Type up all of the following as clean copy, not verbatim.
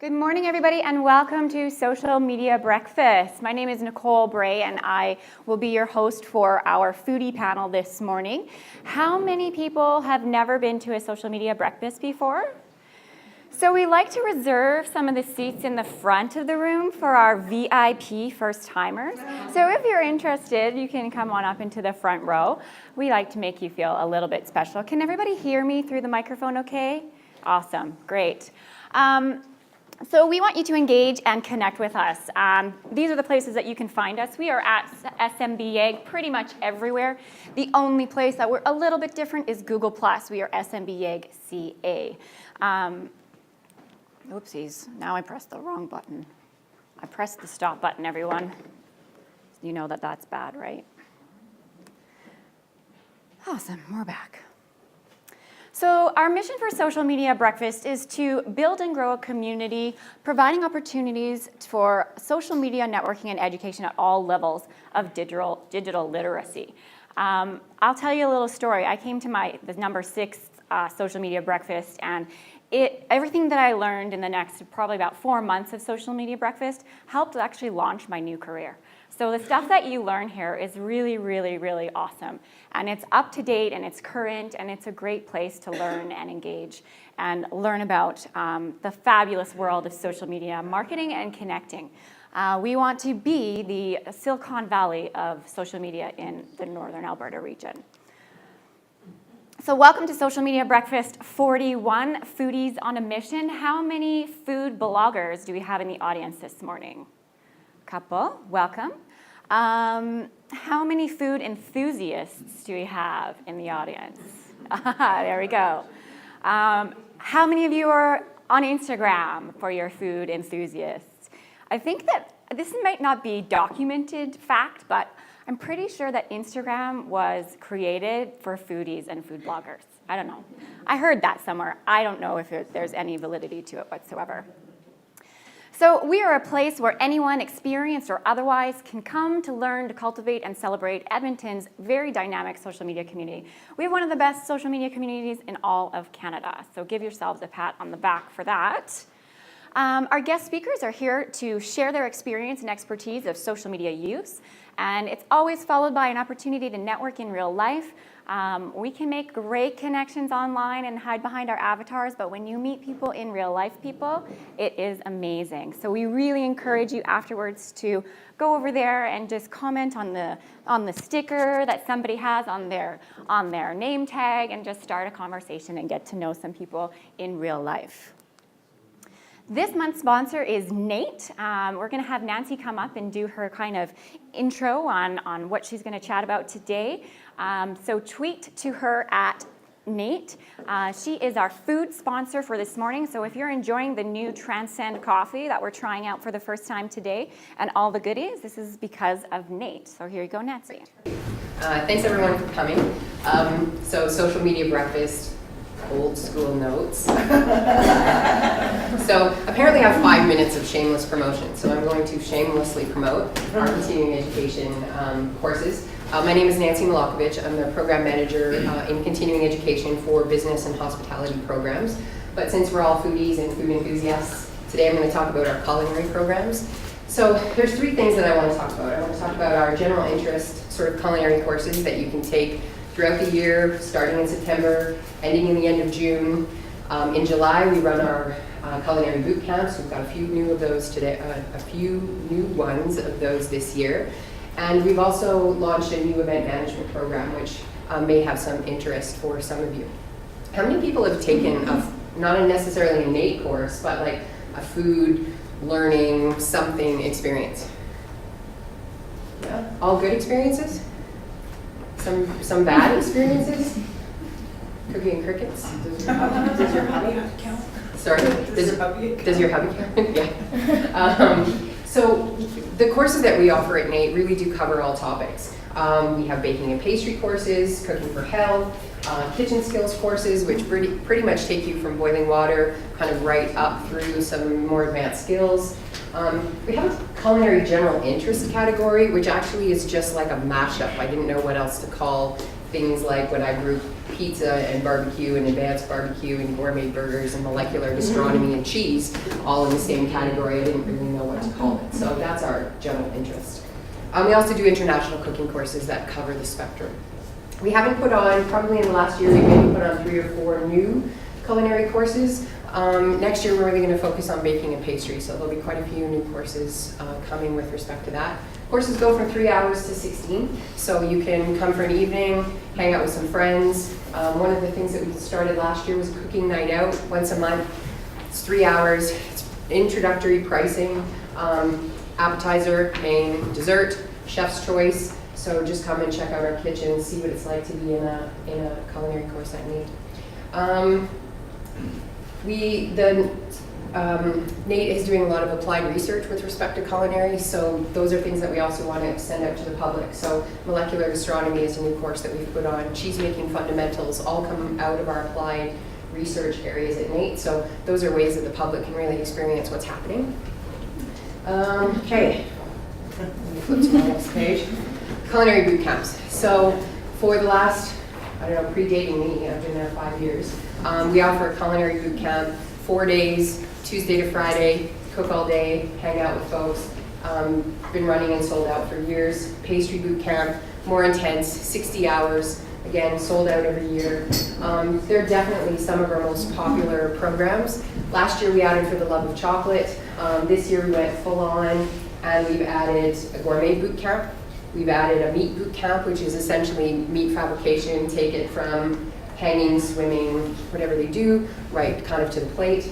Good morning, everybody, and welcome to Social Media Breakfast. My name is Nicole Bray, and I will be your host for our foodie panel this morning. How many people have never been to a social media breakfast before? So we like to reserve some of the seats in the front of the room for our VIP first-timers. So if you're interested, you can come on up into the front row. We like to make you feel a little bit special. Can everybody hear me through the microphone okay? Awesome, great. So we want you to engage and connect with us. These are the places that you can find us. We are at SMBYEG pretty much everywhere. The only place that we're a little bit different is Google+. We are SMBYEG CA. Oopsies, now I pressed the wrong button. I pressed the stop button, everyone. You know that that's bad, right? Awesome, we're back. So our mission for Social Media Breakfast is to build and grow a community, providing opportunities for social media networking and education at all levels of digital literacy. I'll tell you a little story. I came to the number 6 Social Media Breakfast, and everything that I learned in the next probably about 4 months of Social Media Breakfast helped actually launch my new career. So the stuff that you learn here is really, really, really awesome. And it's up to date and it's current and it's a great place to learn and engage and learn about the fabulous world of social media marketing and connecting. We want to be the Silicon Valley of social media in the Northern Alberta region. So welcome to Social Media Breakfast 41, Foodies on a Mission. How many food bloggers do we have in the audience this morning? Couple, welcome. How many food enthusiasts do we have in the audience? There we go. How many of you are on Instagram for your food enthusiasts? I think that this might not be documented fact, but I'm pretty sure that Instagram was created for foodies and food bloggers. I don't know. I heard that somewhere. I don't know if there's any validity to it whatsoever. So we are a place where anyone, experienced or otherwise, can come to learn, to cultivate, and celebrate Edmonton's very dynamic social media community. We have one of the best social media communities in all of Canada, so give yourselves a pat on the back for that. Our guest speakers are here to share their experience and expertise of social media use, and it's always followed by an opportunity to network in real life. We can make great connections online and hide behind our avatars, but when you meet people in real life, it is amazing. So we really encourage you afterwards to go over there and just comment on the sticker that somebody has on their name tag and just start a conversation and get to know some people in real life. This month's sponsor is Nate. We're going to have Nancy come up and do her kind of intro on what she's going to chat about today. So tweet to her at Nate. She is our food sponsor for this morning. So if you're enjoying the new Transcend coffee that we're trying out for the first time today and all the goodies, this is because of Nate. So here you go, Nancy. Thanks everyone for coming. So Social Media Breakfast, old school notes. So apparently I have 5 minutes of shameless promotion. So I'm going to shamelessly promote our continuing education courses. My name is Nancy Milakovich. I'm the program manager in continuing education for business and hospitality programs. But since we're all foodies and food enthusiasts, today I'm going to talk about our culinary programs. So there's 3 things that I want to talk about. I want to talk about our general interest sort of culinary courses that you can take throughout the year, starting in September, ending in the end of June. In July, we run our culinary boot camps. We've got a few new of those today, a few new ones of those this year. And we've also launched a new event management program, which may have some interest for some of you. How many people have taken, not necessarily a Nate course, but like a food learning something experience? Yeah, all good experiences? Some bad experiences? Cookie and crickets? Does your hubby count? Sorry? Does your hubby count? Yeah. So the courses that we offer at Nate really do cover all topics. We have baking and pastry courses, cooking for health, kitchen skills courses, which pretty much take you from boiling water kind of right up through some more advanced skills. We have a culinary general interest category, which actually is just like a mashup. I didn't know what else to call things like when I group pizza and barbecue and advanced barbecue and gourmet burgers and molecular gastronomy and cheese all in the same category. I didn't really know what to call it. So that's our general interest. We also do international cooking courses that cover the spectrum. We haven't put on, probably in the last year, we've maybe put on 3 or 4 new culinary courses. Next year, we're really going to focus on baking and pastry, so there'll be quite a few new courses coming with respect to that. Courses go from 3 hours to 16, so you can come for an evening, hang out with some friends. One of the things that we started last year was a cooking night out once a month. It's 3 hours, it's introductory pricing, appetizer, main, dessert, chef's choice. So just come and check out our kitchen, see what it's like to be in a culinary course at NATE. NATE is doing a lot of applied research with respect to culinary, so those are things that we also want to extend out to the public. So molecular gastronomy is a new course that we've put on. Cheesemaking fundamentals all come out of our applied research areas at NATE, so those are ways that the public can really experience what's happening. Okay, let me flip to the next page. Culinary boot camps. So for the last, I don't know, predating me, I've been there 5 years, we offer a culinary boot camp, 4 days, Tuesday to Friday, cook all day, hang out with folks. Been running and sold out for years. Pastry boot camp, more intense, 60 hours, again, sold out every year. They're definitely some of our most popular programs. Last year we added For the Love of Chocolate. This year we went full on and we've added a gourmet boot camp. We've added a meat boot camp, which is essentially meat fabrication, take it from hanging, swimming, whatever they do, right kind of to the plate.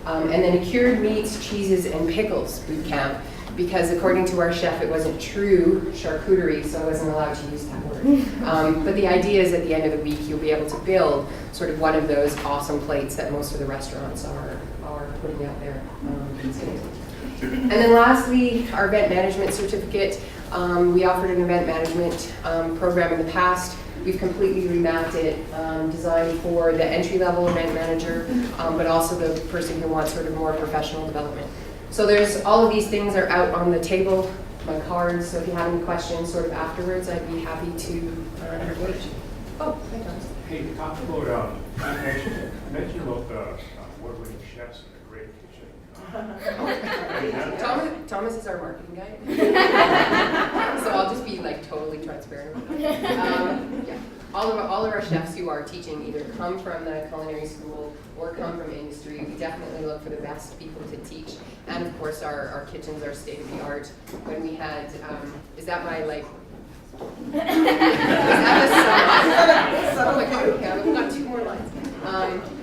And then a cured meats, cheeses, and pickles boot camp, because according to our chef, it wasn't true charcuterie, so I wasn't allowed to use that word. But the idea is at the end of the week, you'll be able to build sort of one of those awesome plates that most of the restaurants are putting out there these days. And then lastly, our event management certificate. We offered an event management program in the past. We've completely remapped it, designed for the entry-level event manager, but also the person who wants sort of more professional development. So there's all of these things are out on the table, my cards, so if you have any questions sort of afterwards, I'd be happy to engage. Oh, hi, Thomas. Hey, talk about, I mentioned about the award-winning chefs in the great kitchen. Thomas is our marketing guy. So I'll just be like totally transparent. Yeah. All of our chefs who are teaching either come from the culinary school or come from industry. We definitely look for the best people to teach. And of course our kitchens are state of the art. When we had, is that my like, is that the song? Oh my God, okay, I've got 2 more lines.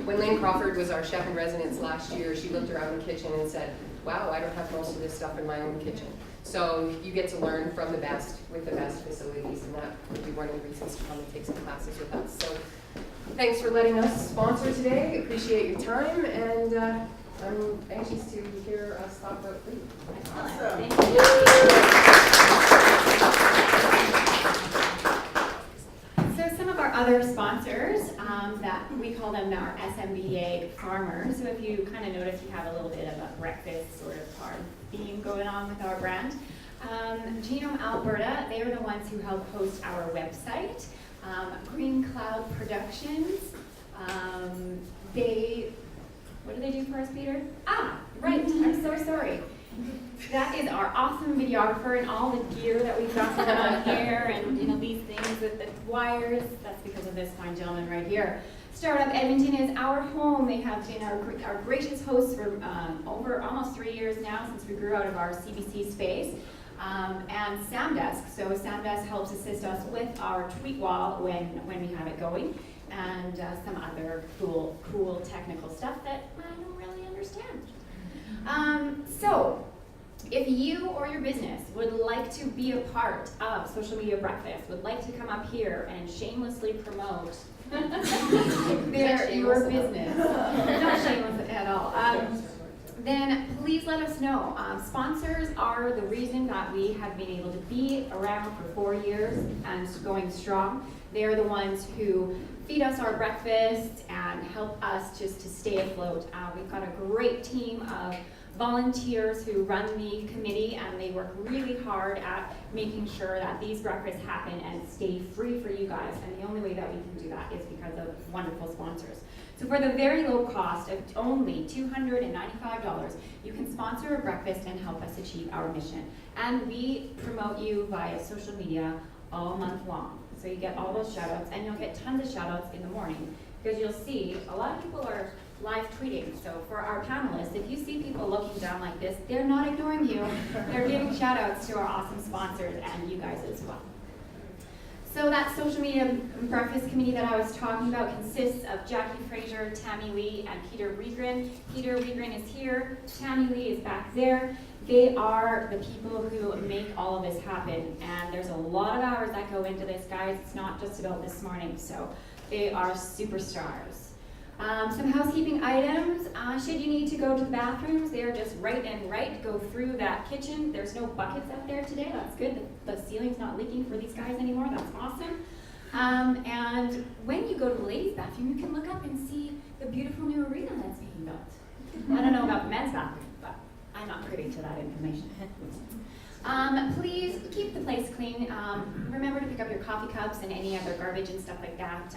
When Lynn Crawford was our chef in residence last year, she looked around the kitchen and said, wow, I don't have most of this stuff in my own kitchen. So you get to learn from the best with the best facilities, and that would be one of the reasons to come and take some classes with us. So thanks for letting us sponsor today. Appreciate your time, and I'm anxious to hear us talk about food. Awesome. Thank you. So some of our other sponsors, that we call them our SMBYEG farmers. So if you kind of notice, we have a little bit of a breakfast sort of farm theme going on with our brand. Genome Alberta, they are the ones who help host our website. Green Cloud Productions, what do they do for us, Peter? Ah, right, I'm so sorry. That is our awesome videographer and all the gear that we've got going on here, and these things with the wires. That's because of this fine gentleman right here. Startup Edmonton is our home. They have been our greatest hosts for over almost 3 years now, since we grew out of our CBC space. And Sounddesk. So Sounddesk helps assist us with our tweet wall when we have it going, and some other cool technical stuff that I don't really understand. So if you or your business would like to be a part of Social Media Breakfast, would like to come up here and shamelessly promote your business, not shameless at all, then please let us know. Sponsors are the reason that we have been able to be around for 4 years and going strong. They're the ones who feed us our breakfast and help us just to stay afloat. We've got a great team of volunteers who run the committee, and they work really hard at making sure that these breakfasts happen and stay free for you guys. And the only way that we can do that is because of wonderful sponsors. So for the very low cost of only $295, you can sponsor a breakfast and help us achieve our mission. And we promote you via social media all month long. So you get all those shout outs, and you'll get tons of shout outs in the morning, because you'll see a lot of people are live tweeting. So for our panelists, if you see people looking down like this, they're not ignoring you. They're giving shout outs to our awesome sponsors and you guys as well. So that social media breakfast committee that I was talking about consists of Jackie Fraser, Tammy Lee, and Peter Wiegren. Peter Wiegren is here, Tammy Lee is back there. They are the people who make all of this happen, and there's a lot of hours that go into this, guys. It's not just about this morning, so they are superstars. Some housekeeping items. Should you need to go to the bathrooms, they are just right and right. Go through that kitchen. There's no buckets up there today. That's good. The ceiling's not leaking for these guys anymore. That's awesome. And when you go to the ladies' bathroom, you can look up and see the beautiful new arena that's being built. I don't know about the men's bathroom, but I'm not privy to that information. Please keep the place clean. Remember to pick up your coffee cups and any other garbage and stuff like that.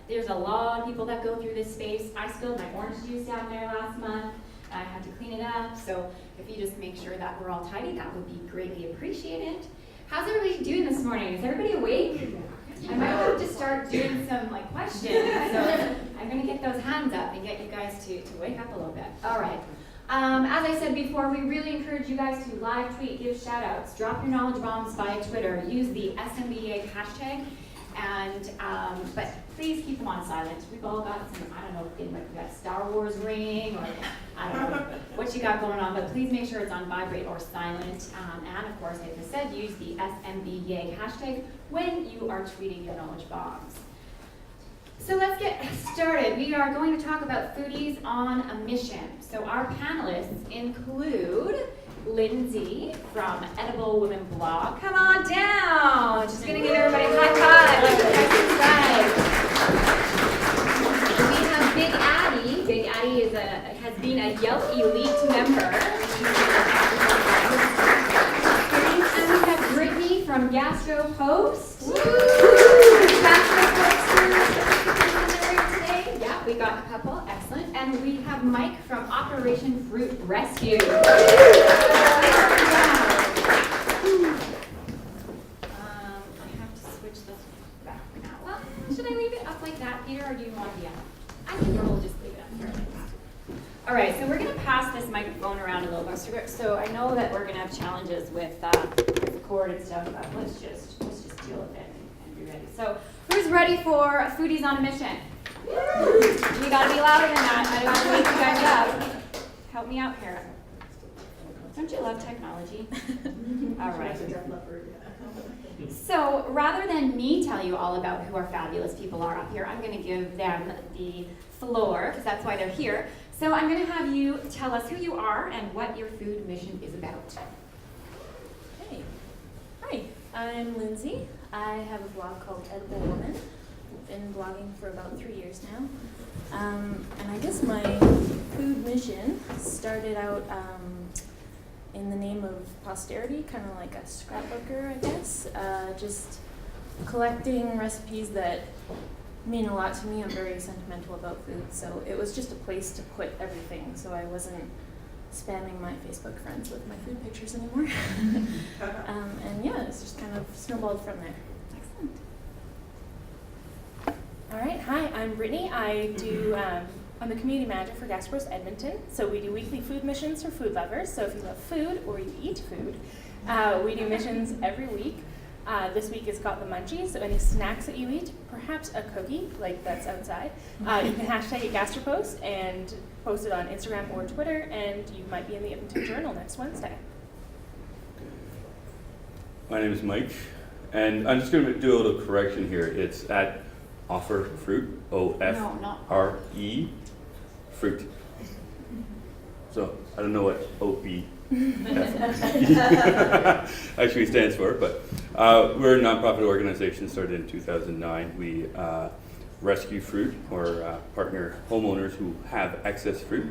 There's a lot of people that go through this space. I spilled my orange juice down there last month. I had to clean it up. So if you just make sure that we're all tidy, that would be greatly appreciated. How's everybody doing this morning? Is everybody awake? I might have to start doing some questions. So I'm going to get those hands up and get you guys to wake up a little bit. All right. As I said before, we really encourage you guys to live tweet, give shout outs, drop your knowledge bombs via Twitter, use the SMBYEG hashtag, and but please keep them on silent. We've all got some, I don't know, we got Star Wars ring, or I don't know what you got going on, but please make sure it's on vibrate or silent. And of course, like I said, use the SMBYEG hashtag when you are tweeting your knowledge bombs. So let's get started. We are going to talk about Foodies on a Mission. So our panelists include Lindsay from Edible Women Blog. Come on down. She's going to give everybody a high five like the rest inside. We have Big Addie. Big Addie has been a Yelp Elite member. And we have Brittney from Gastropost. We got a couple, excellent. And we have Mike from Operation Fruit Rescue. I have to switch this back now. Well, should I leave it up like that, Peter, or do you want to be up? I think we'll just leave it up here. All right, so we're going to pass this microphone around a little bit. So I know that we're going to have challenges with the cord and stuff, but let's just deal with it and be ready. So who's ready for Foodies on a Mission? You gotta be louder than that. I gotta wake you guys up. Help me out here. Don't you love technology? All right. So rather than me tell you all about who our fabulous people are up here, I'm going to give them the floor, because that's why they're here. So I'm going to have you tell us who you are and what your food mission is about. Hey. Hi, I'm Lindsay. I have a blog called Edible Woman. Been blogging for about 3 years now. And I guess my food mission started out in the name of posterity, kind of like a scrapbooker, I guess. Just collecting recipes that mean a lot to me. I'm very sentimental about food, so it was just a place to put everything, so I wasn't spamming my Facebook friends with my food pictures anymore. And yeah, it's just kind of snowballed from there. Excellent. All right, hi, I'm Brittney. I'm the community manager for Gastropost Edmonton. So we do weekly food missions for food lovers. So if you love food or you eat food, we do missions every week. This week it's got the munchies, so any snacks that you eat, perhaps a cookie, like that's outside, you can hashtag it Gastropost and post it on Instagram or Twitter, and you might be in the Edmonton Journal next Wednesday. My name is Mike, and I'm just going to do a little correction here. It's at OFRE Fruit, O-F-R-E, Fruit. So I don't know what O-E actually stands for, but we're a nonprofit organization started in 2009. We rescue fruit or partner homeowners who have excess fruit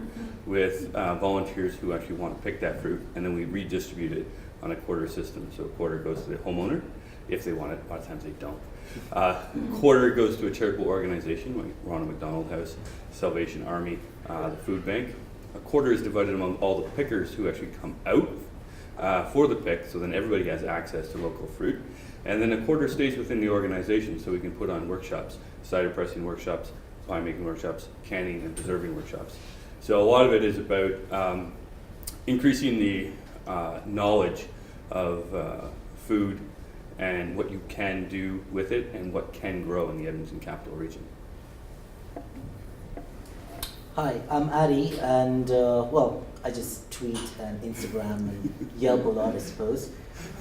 with volunteers who actually want to pick that fruit, and then we redistribute it on a quarter system. So a quarter goes to the homeowner if they want it. A lot of times they don't. Quarter goes to a charitable organization like Ronald McDonald House, Salvation Army, the food bank. A quarter is divided among all the pickers who actually come out for the pick, so then everybody has access to local fruit. And then a quarter stays within the organization, so we can put on workshops, cider pressing workshops, wine making workshops, canning and preserving workshops. So a lot of it is about increasing the knowledge of food and what you can do with it and what can grow in the Edmonton capital region. Hi, I'm Addie, and well, I just tweet and Instagram and Yelp a lot, I suppose.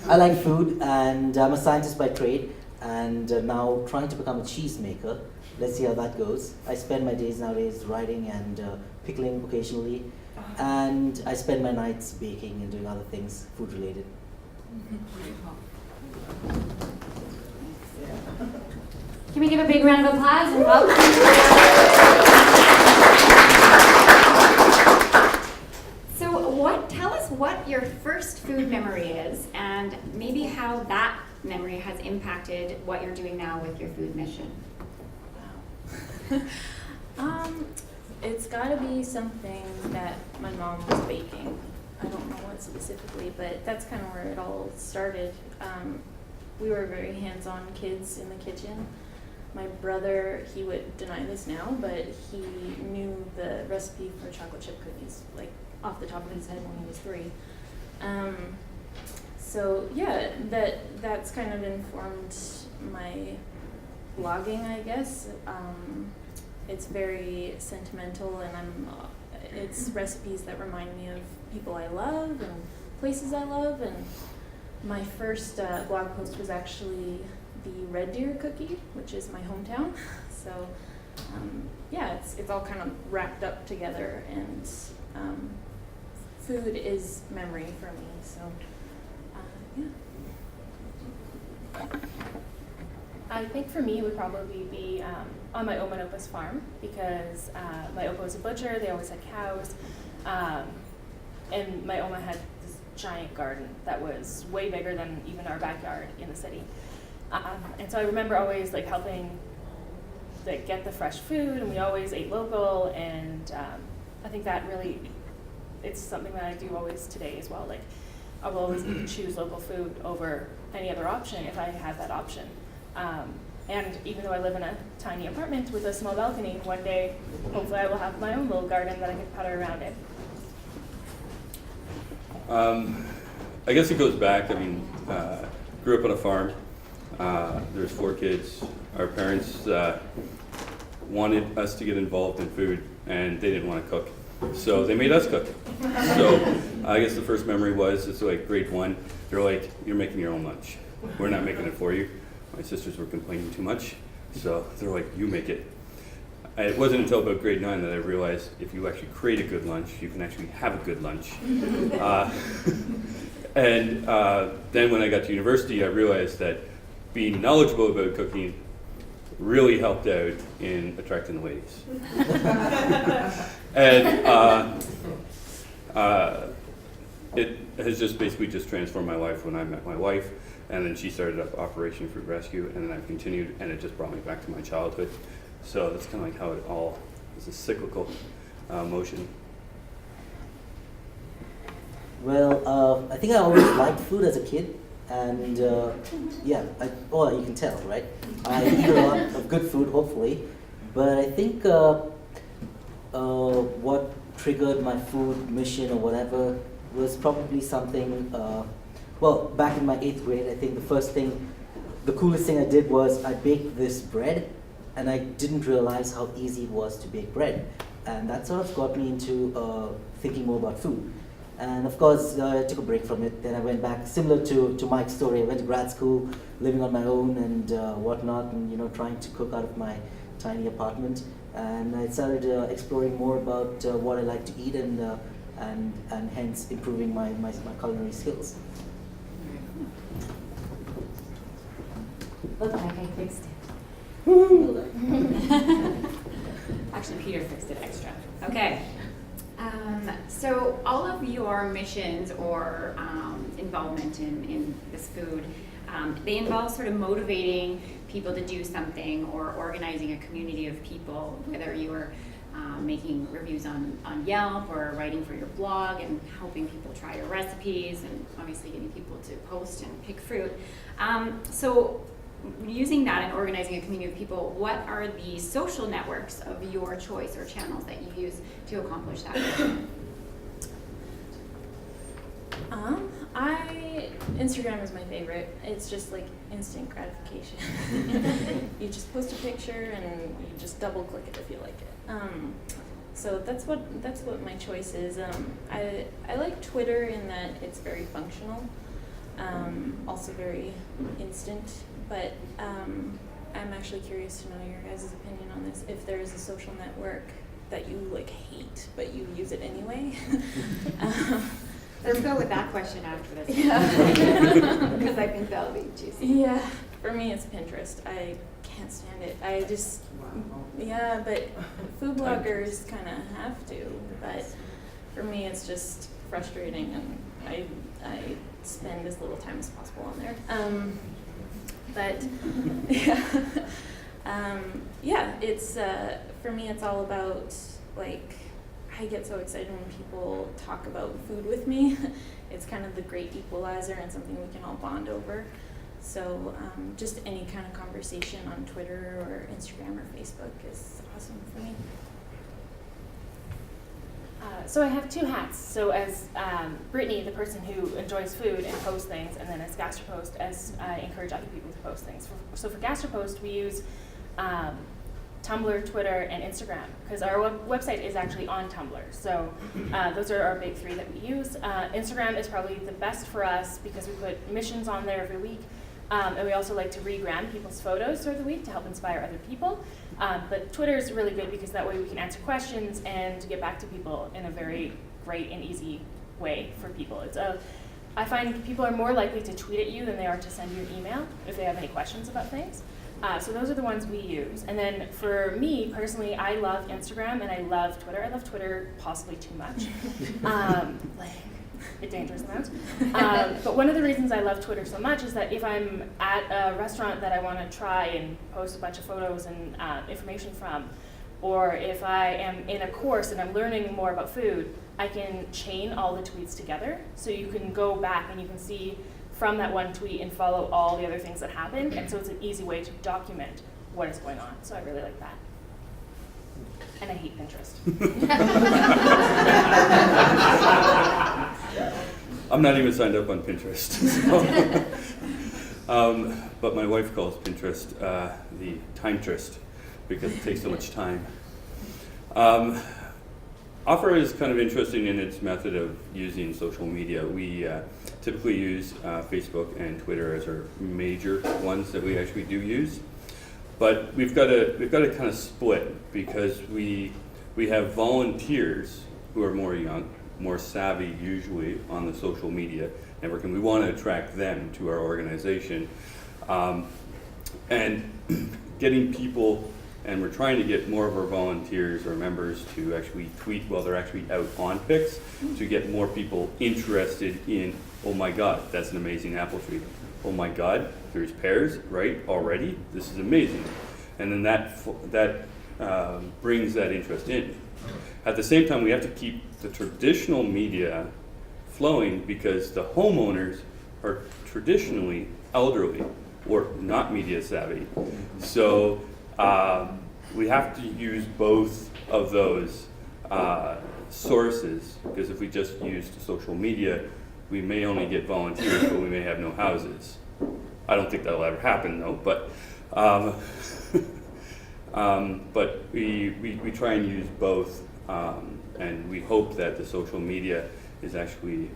I like food, and I'm a scientist by trade, and now trying to become a cheese maker. Let's see how that goes. I spend my days nowadays writing and pickling occasionally, and I spend my nights baking and doing other things food related. Can we give a big round of applause and welcome? So tell us what your first food memory is and maybe how that memory has impacted what you're doing now with your food mission. It's got to be something that my mom was baking. I don't know what specifically, but that's kind of where it all started. We were very hands-on kids in the kitchen. My brother, he would deny this now, but he knew the recipe for chocolate chip cookies, like off the top of his head when he was 3. So yeah, that's kind of informed my blogging, I guess. It's very sentimental, and it's recipes that remind me of people I love and places I love. And my first blog post was actually the Red Deer cookie, which is my hometown. So yeah, it's all kind of wrapped up together, and food is memory for me. So yeah. I think for me it would probably be on my Oma and Opa's farm, because my Opa was a butcher. They always had cows, and my Oma had this giant garden that was way bigger than even our backyard in the city. And so I remember always like helping like get the fresh food, and we always ate local. And I think that really, it's something that I do always today as well. Like I will always choose local food over any other option if I have that option. And even though I live in a tiny apartment with a small balcony, one day, hopefully I will have my own little garden that I can putter around in. I guess it goes back, I mean, grew up on a farm. There's 4 kids. Our parents wanted us to get involved in food, and they didn't want to cook. So they made us cook. So I guess the first memory was, it's like grade 1, they're like, you're making your own lunch. We're not making it for you. My sisters were complaining too much, so they're like, you make it. And it wasn't until about grade 9 that I realized if you actually create a good lunch, you can actually have a good lunch. And then when I got to university, I realized that being knowledgeable about cooking really helped out in attracting the ladies. And it has just basically just transformed my life when I met my wife. And then she started up Operation Food Rescue, and then I've continued, and it just brought me back to my childhood. So that's kind of like how it all is a cyclical motion. Well, I think I always liked food as a kid, and yeah, well, you can tell, right? I eat a lot of good food, hopefully, but I think what triggered my food mission or whatever was probably something. Well, back in my 8th grade, I think the coolest thing I did was I baked this bread, and I didn't realize how easy it was to bake bread. And that sort of got me into thinking more about food. And of course, I took a break from it. Then I went back, similar to Mike's story. I went to grad school, living on my own and whatnot, and trying to cook out of my tiny apartment. And I started exploring more about what I like to eat, and hence improving my culinary skills. Look like I fixed it. Well done. Actually, Peter fixed it extra. Okay. So all of your missions or involvement in this food, they involve sort of motivating people to do something or organizing a community of people, whether you are making reviews on Yelp or writing for your blog and helping people try your recipes and obviously getting people to post and pick fruit. So using that and organizing a community of people, what are the social networks of your choice or channels that you use to accomplish that? Instagram is my favorite. It's just like instant gratification. You just post a picture and you just double click it if you like it. So that's what my choice is. I like Twitter in that it's very functional, also very instant. But I'm actually curious to know your guys' opinion on this. If there is a social network that you like hate but you use it anyway. Let's go with that question after this. Yeah. Because I think that'll be juicy. Yeah, for me it's Pinterest. I can't stand it. I just, yeah, but food bloggers kind of have to. But for me it's just frustrating, and I spend as little time as possible on there. But yeah, it's for me it's all about like. I get so excited when people talk about food with me. It's kind of the great equalizer and something we can all bond over. So just any kind of conversation on Twitter or Instagram or Facebook is awesome for me. So I have two hats. So as Brittney, the person who enjoys food and posts things, and then as Gastropost, as I encourage other people to post things. So for Gastropost, we use Tumblr, Twitter, and Instagram, because our website is actually on Tumblr. So those are our big three that we use. Instagram is probably the best for us because we put missions on there every week. And we also like to regram people's photos throughout the week to help inspire other people. But Twitter is really good because that way we can answer questions and get back to people in a very great and easy way for people. I find people are more likely to tweet at you than they are to send you an email if they have any questions about things. So those are the ones we use. And then for me personally, I love Instagram and I love Twitter. I love Twitter possibly too much, like a dangerous amount. But one of the reasons I love Twitter so much is that if I'm at a restaurant that I want to try and post a bunch of photos and information from, or if I am in a course and I'm learning more about food, I can chain all the tweets together. So you can go back and you can see from that one tweet and follow all the other things that happened. And so it's an easy way to document what is going on. So I really like that. And I hate Pinterest. I'm not even signed up on Pinterest. But my wife calls Pinterest the time-trist because it takes so much time. OFRE is kind of interesting in its method of using social media. We typically use Facebook and Twitter as our major ones that we actually do use. But we've got to kind of split because we have volunteers who are more young, more savvy usually on the social media network, and we want to attract them to our organization. And getting people, and we're trying to get more of our volunteers or members to actually tweet while they're actually out on picks to get more people interested in, oh my God, that's an amazing apple tree. Oh my God, there's pears, right, already? This is amazing. And then that brings that interest in. At the same time, we have to keep the traditional media flowing because the homeowners are traditionally elderly or not media savvy. So we have to use both of those sources, because if we just used social media, we may only get volunteers, but we may have no houses. I don't think that'll ever happen though, but we try and use both, and we hope that the social media is actually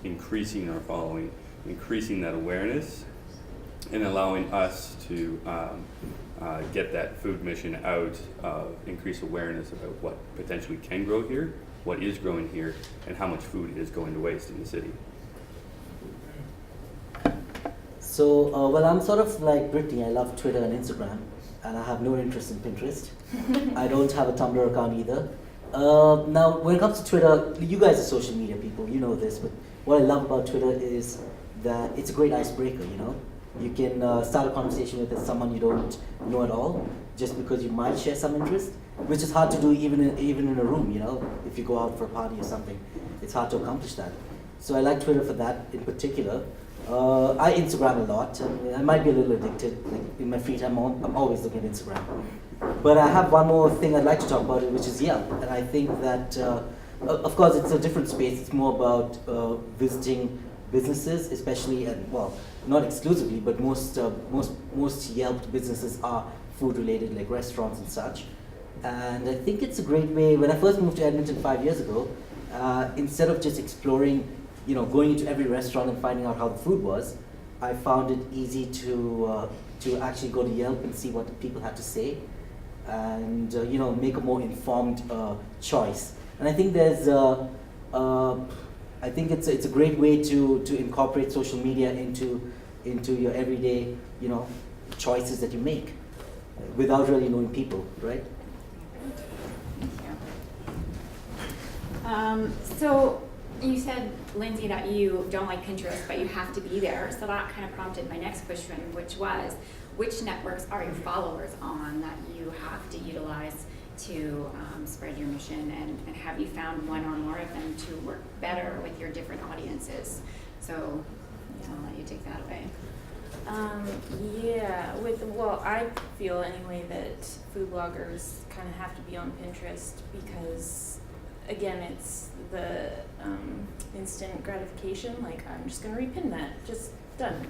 increasing our following, increasing that awareness, and allowing us to get that food mission out, increase awareness about what potentially can grow here, what is growing here, and how much food is going to waste in the city. So, well, I'm sort of like Brittney. I love Twitter and Instagram. and I have no interest in Pinterest. I don't have a Tumblr account either. Now, when it comes to Twitter, you guys are social media people, you know this, but what I love about Twitter is that it's a great icebreaker, you know? You can start a conversation with someone you don't know at all, just because you might share some interest, which is hard to do even in a room, you know? If you go out for a party or something, it's hard to accomplish that. So I like Twitter for that in particular. I Instagram a lot. I might be a little addicted. Like in my free time, I'm always looking at Instagram. But I have one more thing I'd like to talk about, which is Yelp. And I think that, of course, it's a different space. It's more about visiting businesses, especially, and well, not exclusively, but most Yelp businesses are food related, like restaurants and such. And I think it's a great way. When I first moved to Edmonton 5 years ago, instead of just exploring, you know, going into every restaurant and finding out how the food was, I found it easy to actually go to Yelp and see what people had to say, and you know, make a more informed choice. And I think there's, I think it's a great way to incorporate social media into your everyday, you know, choices that you make, without really knowing people, right? So you said, Lindsay, that you don't like Pinterest, but you have to be there. So that kind of prompted my next question, which was, which networks are your followers on that you have to utilize to spread your mission? And have you found one or more of them to work better with your different audiences? So I'll let you take that away. Yeah, well, I feel anyway that food bloggers kind of have to be on Pinterest because, again, it's the instant gratification, like I'm just going to repin that, just done.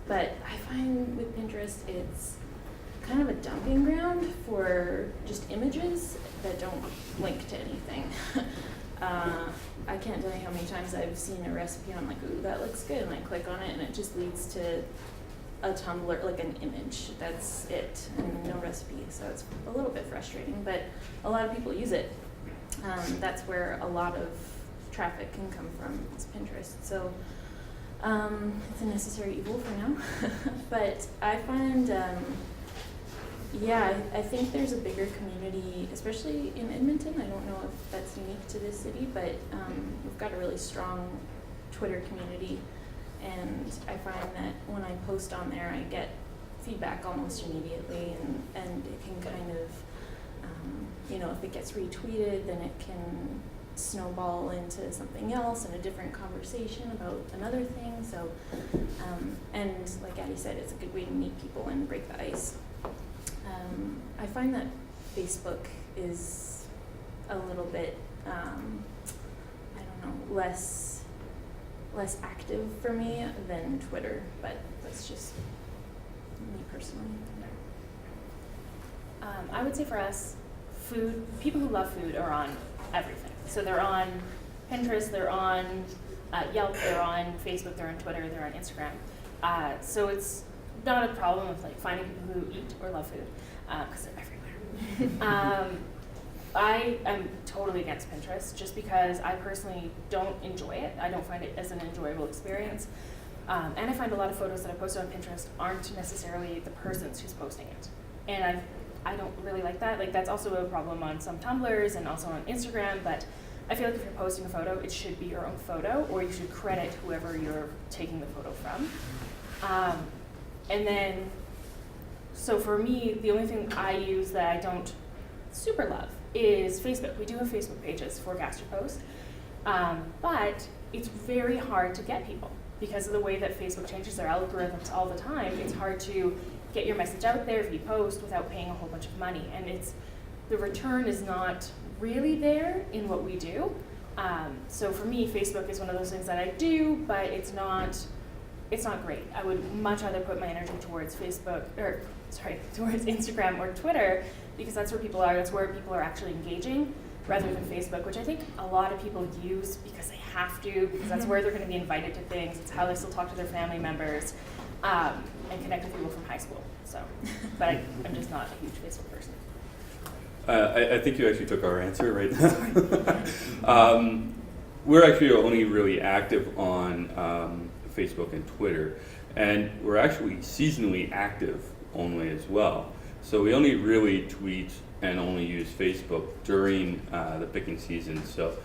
But I find with Pinterest it's kind of a dumping ground for just images that don't link to anything. I can't tell you how many times I've seen a recipe and I'm like, ooh, that looks good, and I click on it and it just leads to a Tumblr, like an image, that's it, and no recipe, so it's a little bit frustrating, but a lot of people use it. That's where a lot of traffic can come from, is Pinterest. So it's a necessary evil for now. But I find, yeah, I think there's a bigger community, especially in Edmonton. I don't know if that's unique to this city, but we've got a really strong Twitter community. And I find that when I post on there, I get feedback almost immediately, and it can kind of, you know, if it gets retweeted, then it can snowball into something else and a different conversation about another thing. So, and like Addie said, it's a good way to meet people and break the ice. I find that Facebook is a little bit, I don't know, less active for me than Twitter, but that's just me personally. I would say for us, people who love food are on everything. So they're on Pinterest, they're on Yelp, they're on Facebook, they're on Twitter, they're on Instagram. So it's not a problem of like finding people who eat or love food, because they're everywhere. I am totally against Pinterest just because I personally don't enjoy it. I don't find it as an enjoyable experience. And I find a lot of photos that I post on Pinterest aren't necessarily the person's who's posting it. And I don't really like that. Like, that's also a problem on some Tumblrs and also on Instagram, but I feel like if you're posting a photo, it should be your own photo, or you should credit whoever you're taking the photo from. And then, so for me, the only thing I use that I don't super love is Facebook. We do have Facebook pages for Gastropost, but it's very hard to get people because of the way that Facebook changes their algorithms all the time. It's hard to get your message out there if you post without paying a whole bunch of money, and the return is not really there in what we do. So for me, Facebook is one of those things that I do, but it's not great. I would much rather put my energy towards towards Instagram or Twitter, because that's where people are. That's where people are actually engaging, rather than Facebook, which I think a lot of people use because they have to, because that's where they're going to be invited to things. It's how they still talk to their family members and connect with people from high school. So, but I'm just not a huge Facebook person. I think you actually took our answer right now. We're actually only really active on Facebook and Twitter, and we're actually seasonally active only as well. So we only really tweet and only use Facebook during the picking season, so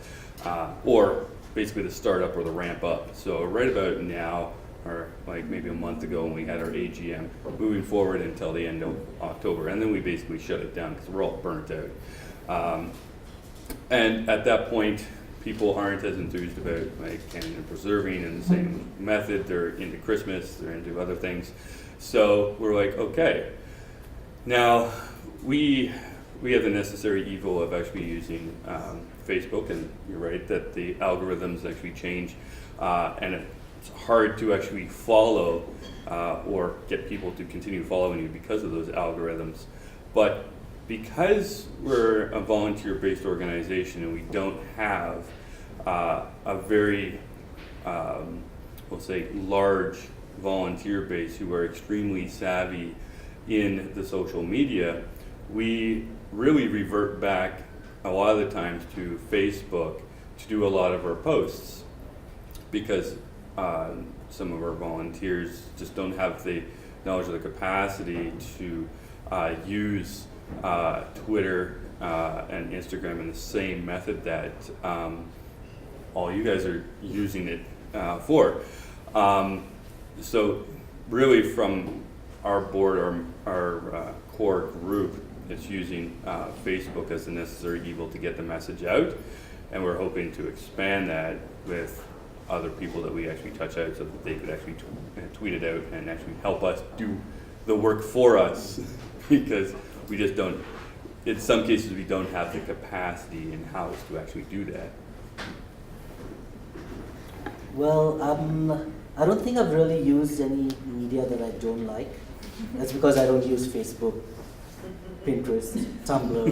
or basically the startup or the ramp up. So right about now, or like maybe a month ago when we had our AGM, moving forward until the end of October, and then we basically shut it down because we're all burnt out. And at that point, people aren't as enthused about like canning and preserving in the same method. They're into Christmas, they're into other things. So we're like, okay, now we have the necessary evil of actually using Facebook, and you're right that the algorithms actually change, and it's hard to actually follow or get people to continue following you because of those algorithms. But because we're a volunteer-based organization and we don't have a very, we'll say, large volunteer base who are extremely savvy in the social media, we really revert back a lot of the times to Facebook to do a lot of our posts, because some of our volunteers just don't have the knowledge or the capacity to use Twitter and Instagram in the same method that all you guys are using it for. So really from our board, our core group is using Facebook as the necessary evil to get the message out, and we're hoping to expand that with other people that we actually touch out so that they could actually tweet it out and actually help us do the work for us because we just don't, in some cases we don't have the capacity in-house to actually do that. Well, I don't think I've really used any media that I don't like. That's because I don't use Facebook, Pinterest, Tumblr,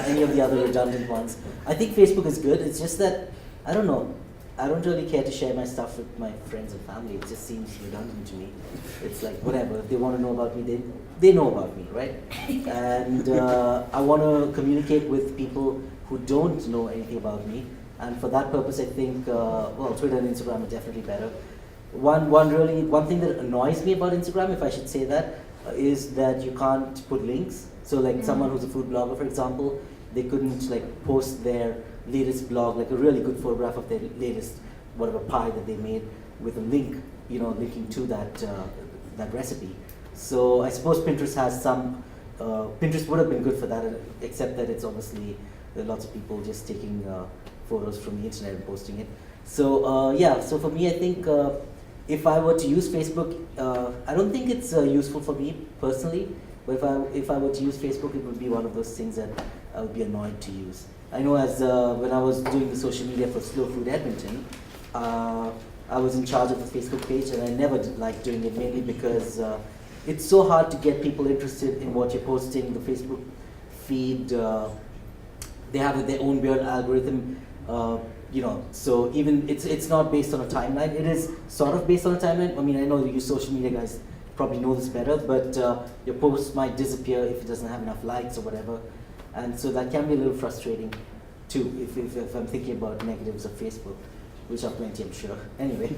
any of the other redundant ones. I think Facebook is good. It's just that, I don't know, I don't really care to share my stuff with my friends and family. It just seems redundant to me. It's like, whatever, if they want to know about me, they know about me, right? And I want to communicate with people who don't know anything about me. And for that purpose, I think, well, Twitter and Instagram are definitely better. One thing that annoys me about Instagram, if I should say that, is that you can't put links. So like someone who's a food blogger, for example, they couldn't like post their latest blog, like a really good photograph of their latest whatever pie that they made with a link, you know, linking to that recipe. So I suppose Pinterest has some, Pinterest would have been good for that, except that it's obviously, there are lots of people just taking photos from the internet and posting it. So yeah, so for me, I think if I were to use Facebook, I don't think it's useful for me personally, but if I were to use Facebook, it would be one of those things that I would be annoyed to use. I know as when I was doing the social media for Slow Food Edmonton, I was in charge of the Facebook page, and I never liked doing it, mainly because it's so hard to get people interested in what you're posting. The Facebook feed, they have their own weird algorithm, you know, so even it's not based on a timeline. It is sort of based on a timeline. I mean, I know you social media guys probably know this better, but your post might disappear if it doesn't have enough likes or whatever. And so that can be a little frustrating too, if I'm thinking about negatives of Facebook, which are plenty, I'm sure. Anyway.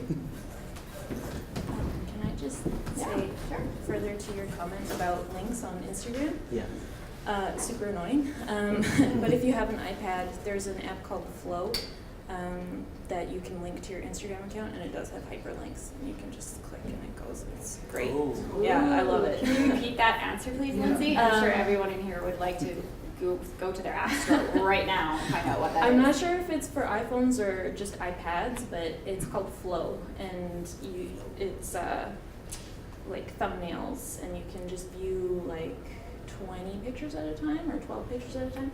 Can I just say further to your comment about links on Instagram? Yeah. Super annoying. But if you have an iPad, there's an app called Flow that you can link to your Instagram account, and it does have hyperlinks, and you can just click and it goes. It's great. Oh. Yeah, I love it. Can you repeat that answer, please, Lindsay? I'm sure everyone in here would like to go to their app store right now and find out what that is. I'm not sure if it's for iPhones or just iPads, but it's called Flow, and it's like thumbnails, and you can just view like 20 pictures at a time or 12 pictures at a time,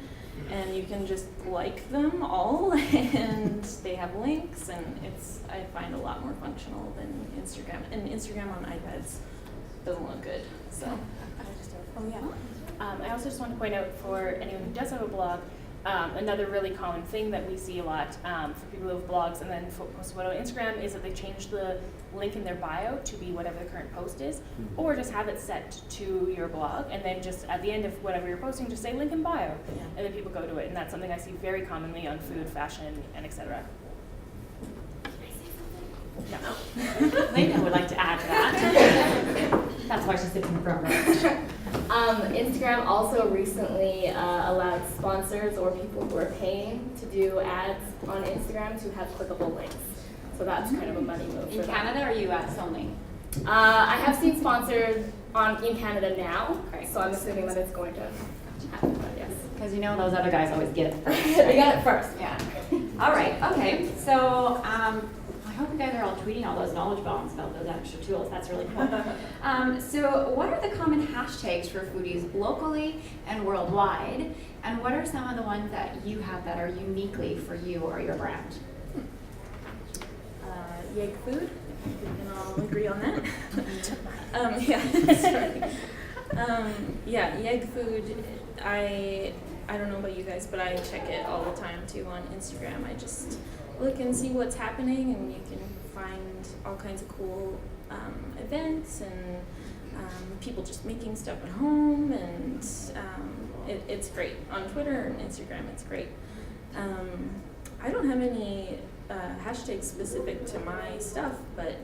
and you can just like them all, and they have links, and I find a lot more functional than Instagram. And Instagram on iPads doesn't look good, so. Oh yeah. I also just want to point out for anyone who does have a blog, another really common thing that we see a lot for people who have blogs and then post a photo on Instagram is that they change the link in their bio to be whatever the current post is, or just have it set to your blog, and then just at the end of whatever you're posting, just say link in bio, and then people go to it, and that's something I see very commonly on food, fashion, and etc. No. Linda would like to add to that. That's why she's sitting in the front row. Instagram also recently allowed sponsors or people who are paying to do ads on Instagram to have clickable links. So that's kind of a money move for In them. Canada, or US only? I have seen sponsored in Canada now, Okay. so I'm assuming that it's going to happen, but yes. Because you know those other guys always get it first. They got it first. Yeah. All right. Okay. So I hope you guys are all tweeting all those knowledge bombs about those extra tools. That's really cool. So what are the common hashtags for foodies locally and worldwide? And what are some of the ones that you have that are uniquely for you or your brand? YEG food. We can all agree on that. Yeah, sorry. Yeah, YEG food. I don't know about you guys, but I check it all the time too on Instagram. I just look and see what's happening, and you can find all kinds of cool events and people just making stuff at home, and it's great on Twitter and Instagram. It's great. I don't have any hashtags specific to my stuff, but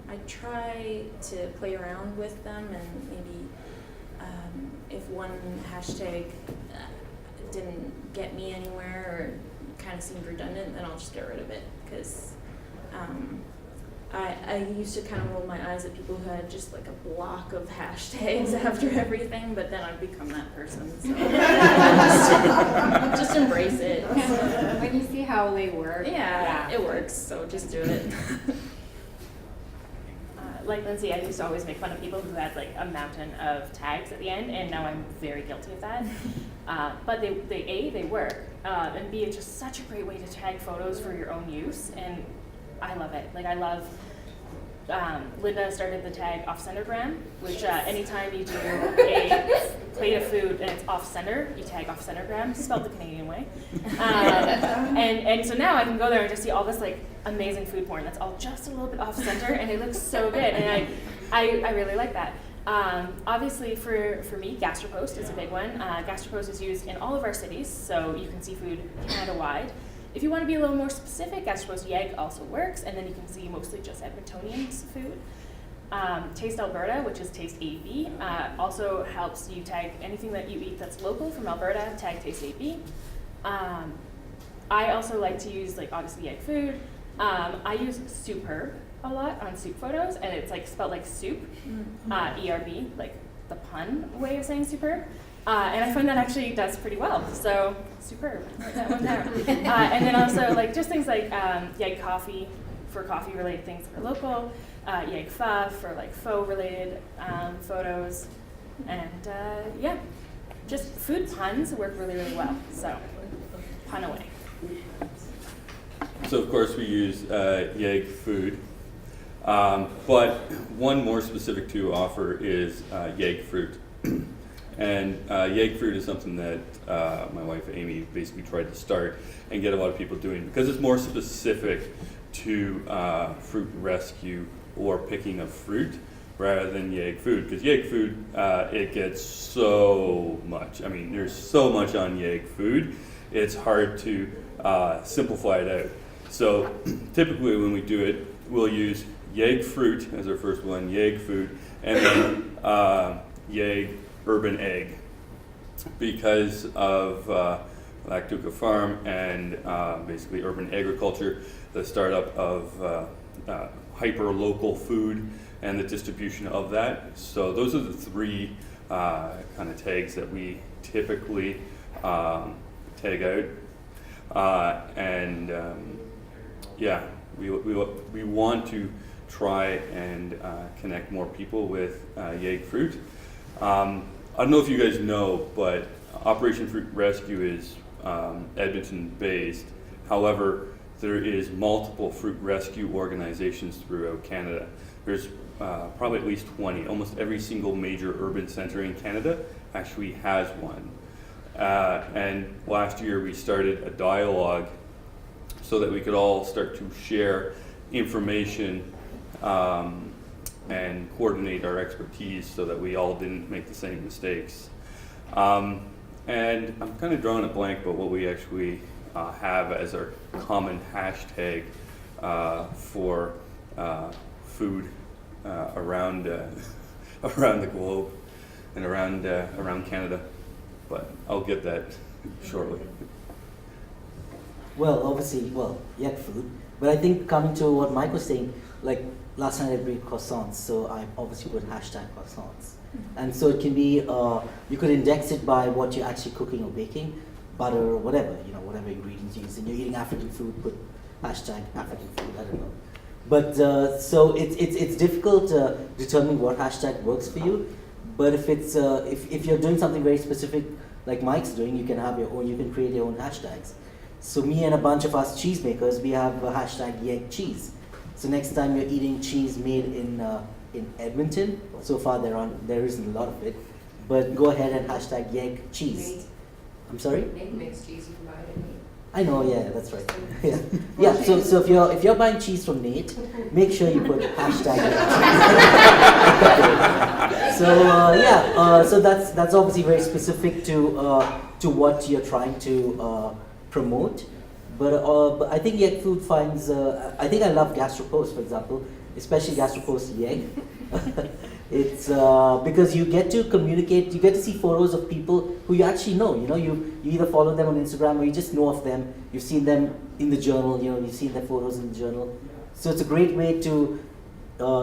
I try to play around with them, and maybe if one hashtag didn't get me anywhere or kind of seemed redundant, then I'll just get rid of it, because I used to kind of roll my eyes at people who had just like a block of hashtags after everything, but then I've become that person, so just embrace it. When you see how they work. Yeah, it works, so just do it. Like Lindsay, I used to always make fun of people who had like a mountain of tags at the end, and now I'm very guilty of that. But they work, and B, it's just such a great way to tag photos for your own use, and I love it. Like I love, Linda started the tag off-centergram, which anytime you do a plate of food and it's off-center, you tag off-centergram, spelled the Canadian way. And so now I can go there and just see all this like amazing food porn that's all just a little bit off-center, and it looks so good, and I really like that. Obviously for me, Gastropost is a big one. Gastropost is used in all of our cities, so you can see food Canada-wide. If you want to be a little more specific, Gastropost YEG also works, and then you can see mostly just Edmontonians food. Taste Alberta, which is Taste AB, also helps you tag anything that you eat that's local from Alberta, tag Taste AB. I also like to use, like, obviously YEG food. I use Superb a lot on soup photos, and it's like spelled like soup, ERB, like the pun way of saying superb. And I find that actually does pretty well, so superb, write that one down. And then also like just things like YEG coffee for coffee related things that are local, YEG pho for like pho related photos, and yeah, just food puns work really, really well, so pun away. So of course we use YEG food, but one more specific to OFRE is YEG fruit. And YEG fruit is something that my wife Amy basically tried to start and get a lot of people doing, because it's more specific to fruit rescue or picking of fruit rather than YEG food. Because YEG food, it gets so much. I mean, there's so much on YEG food, it's hard to simplify it out. So typically when we do it, we'll use YEG fruit as our first one, YEG food, and then YEG urban egg, because of Lactuca Farm and basically urban agriculture, the startup of hyper-local food and the distribution of that. So those are the three kind of tags that we typically tag out. Yeah, we want to try and connect more people with YEG fruit. I don't know if you guys know, but Operation Fruit Rescue is Edmonton based. However, there is multiple fruit rescue organizations throughout Canada. There's probably at least 20. Almost every single major urban center in Canada actually has one. And last year we started a dialogue so that we could all start to share information and coordinate our expertise so that we all didn't make the same mistakes. And I'm kind of drawing a blank about what we actually have as our common hashtag for food around. around the globe and around Canada. But I'll get that shortly. Well, obviously, yet food. But I think coming to what Mike was saying, like last night I made croissants, so I obviously put hashtag croissants. And so it can be, you could index it by what you're actually cooking or baking, butter or whatever, whatever ingredients you use. And you're eating African food, put hashtag African food, I don't know. But so it's difficult to determine what hashtag works for you. But if it's if you're doing something very specific, like Mike's doing, you can have your own. You can create your own hashtags. So me and a bunch of us cheesemakers, we have a hashtag YEG cheese. So next time you're eating cheese made in Edmonton, so far there isn't a lot of it, but go ahead and hashtag YEG cheese. Nate. I'm sorry? Nate makes cheese, you can buy it at Nate. I know, yeah, that's right. Yeah. So if you're buying cheese from Nate, make sure you put hashtag cheese. So that's obviously very specific to what you're trying to promote. But I think YEG food finds. I think I love Gastropost, for example, especially Gastropost YEG. It's because you get to communicate, you get to see photos of people who you actually know. You either follow them on Instagram or you just know of them. You've seen them in the journal. You've seen their photos in the journal. So it's a great way to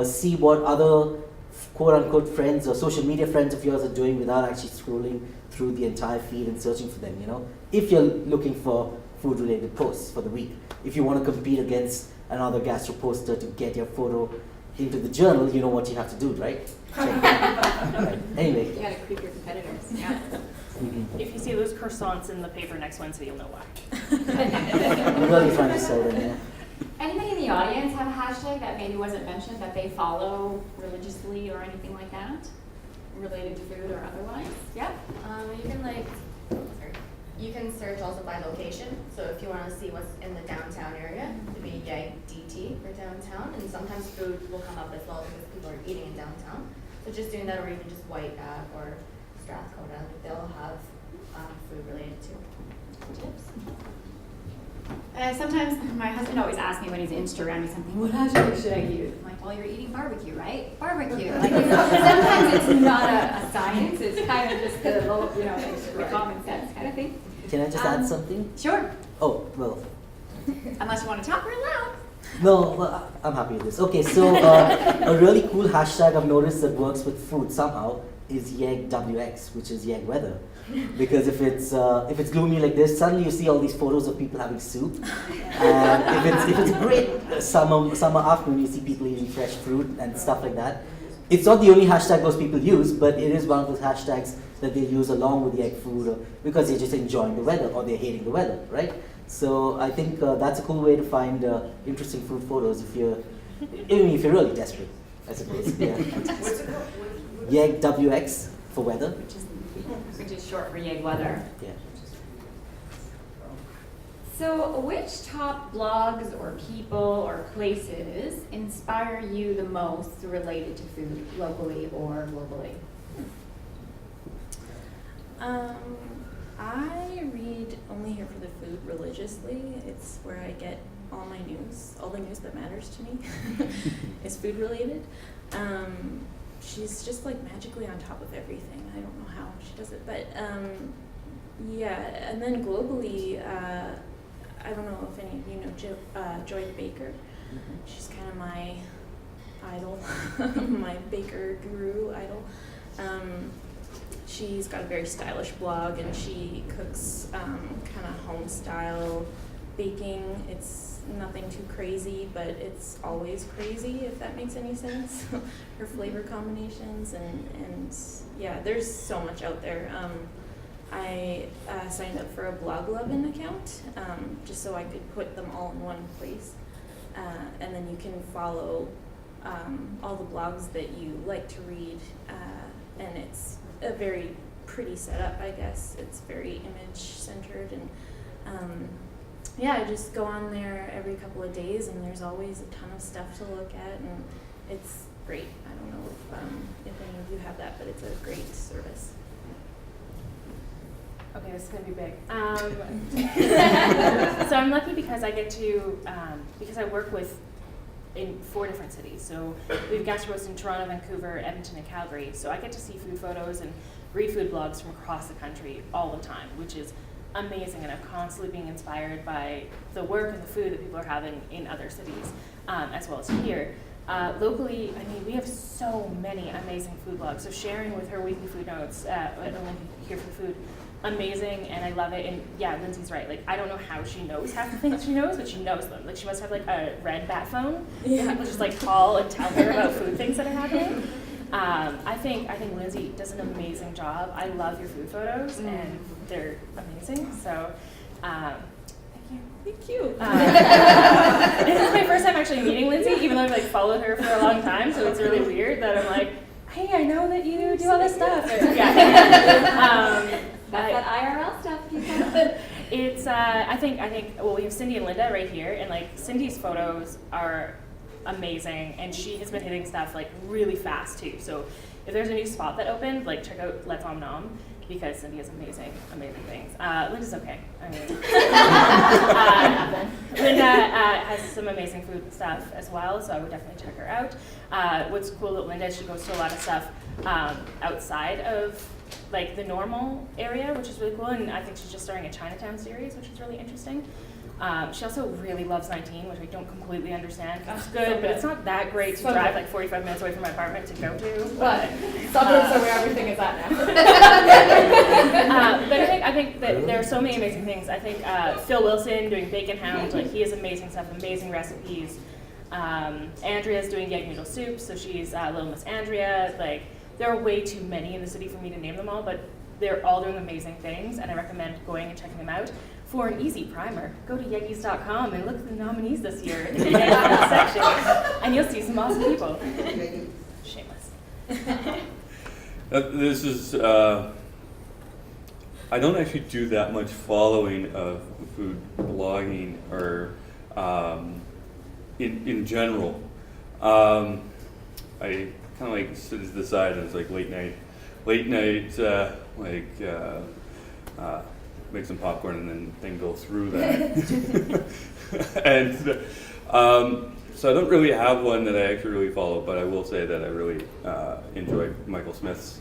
see what other quote-unquote friends or social media friends of yours are doing without actually scrolling through the entire feed and searching for them. If you're looking for food-related posts for the week, if you want to compete against another Gastroposter to get your photo into the journal, you know what you have to do, right? Right. Anyway. You gotta creep your competitors. Yeah. If you see those croissants in the paper next Wednesday, you'll know why. I'm really trying to sell them, yeah. Anybody in the audience have a hashtag that maybe wasn't mentioned that they follow religiously or anything like that? Related to food or otherwise? Yeah? You can search also by location. So if you want to see what's in the downtown area, it'd be YEG DT for downtown. And sometimes food will come up as well because people are eating in downtown. So just doing that, or even just White or Strathcona, they'll have food related to tips. Sometimes my husband always asks me when he's Instagramming something, what hashtag should I use? I'm like, well, you're eating barbecue, right? Barbecue. Like, sometimes it's not a science, it's kind of just the common sense kind of thing. Can I just add something? Sure. Oh, well. Unless you want to talk real loud. No, well, I'm happy with this. Okay, so a really cool hashtag I've noticed that works with food somehow is YEG WX, which is YEG weather. Because if it's gloomy like this, suddenly you see all these photos of people having soup. And if it's a great summer afternoon, you see people eating fresh fruit and stuff like that. It's not the only hashtag those people use, but it is one of those hashtags that they use along with YEG food because they're just enjoying the weather or they're hating the weather, right? So I think that's a cool way to find interesting food photos if you're really desperate, I suppose. Yeah. What's it called? YEG WX for weather. Which is short for YEG weather. Yeah. So which top blogs or people or places inspire you the most related to food, locally or globally? I read Only Here for the Food religiously. It's where I get all my news, all the news that matters to me is food related. She's just like magically on top of everything. I don't know how she does it, but yeah. And then globally, I don't know if any of you know Joy the Baker. Mm-hmm. She's kind of my idol, my baker guru idol. She's got a very stylish blog, and she cooks kind of home style baking. It's nothing too crazy, but it's always crazy, if that makes any sense. Her flavor combinations and yeah, there's so much out there. I signed up for a Blog Lovin' account just so I could put them all in one place, and then you can follow all the blogs that you like to read, and it's a very pretty setup, I guess. It's very image centered, and yeah, I just go on there every couple of days, and there's always a ton of stuff to look at, and it's great. I don't know if any of you have that, but it's a great service. Okay, this is gonna be big. So I'm lucky because I get to, because I work with in 4 different cities. So we have Gastropost in Toronto, Vancouver, Edmonton, and Calgary. So I get to see food photos and read food blogs from across the country all the time, which is amazing, and I'm constantly being inspired by the work and the food that people are having in other cities, as well as here. Locally, I mean, we have so many amazing food blogs. So sharing with her weekly food notes, Here for the Food, amazing, and I love it. And yeah, Lindsay's right. Like, I don't know how she knows half the things she knows, but she knows them. Like, she must have like a red bat phone. Yeah. People just like call and tell her about food things that are happening. I think Lindsay does an amazing job. I love your food photos, and they're amazing. So, thank you. This is my first time actually meeting Lindsay, even though I've like followed her for a long time. So it's really weird that I'm like, hey, I know that you do all this stuff. And, yeah. That IRL stuff, It's I think well, we have Cindy and Linda right here, and like Cindy's photos are amazing, and she has been hitting stuff like really fast too. So if there's a new spot that opened, like check out Let's Om Nom, because Cindy has amazing things. Linda's okay. I mean, Linda has some amazing food stuff as well, so I would definitely check her out. What's cool about Linda is she goes to a lot of stuff outside of like the normal area, which is really cool, and I think she's just starting a Chinatown series, which is really interesting. She also really loves 19, which I don't completely understand. It's good, but it's not that great to drive like 45 minutes away from my apartment to go to. But suburbs are where everything is at now. But I think that there are so many amazing things. I think Phil Wilson doing Bacon Hound, like he has amazing stuff, amazing recipes. Andrea's doing yeg noodle soup, so she's Little Miss Andrea. Like, there are way too many in the city for me to name them all, but they're all doing amazing things, and I recommend going and checking them out. For an easy primer, go to yeggies.com and look at the nominees this year in the Yeggies section, and you'll see some awesome people. Shameless. This is, I don't actually do that much following of food blogging or in general. I kind of like sit at the side and it's like late night, make some popcorn and then go through that. And so I don't really have one that I actually really follow, but I will say that I really enjoy Michael Smith's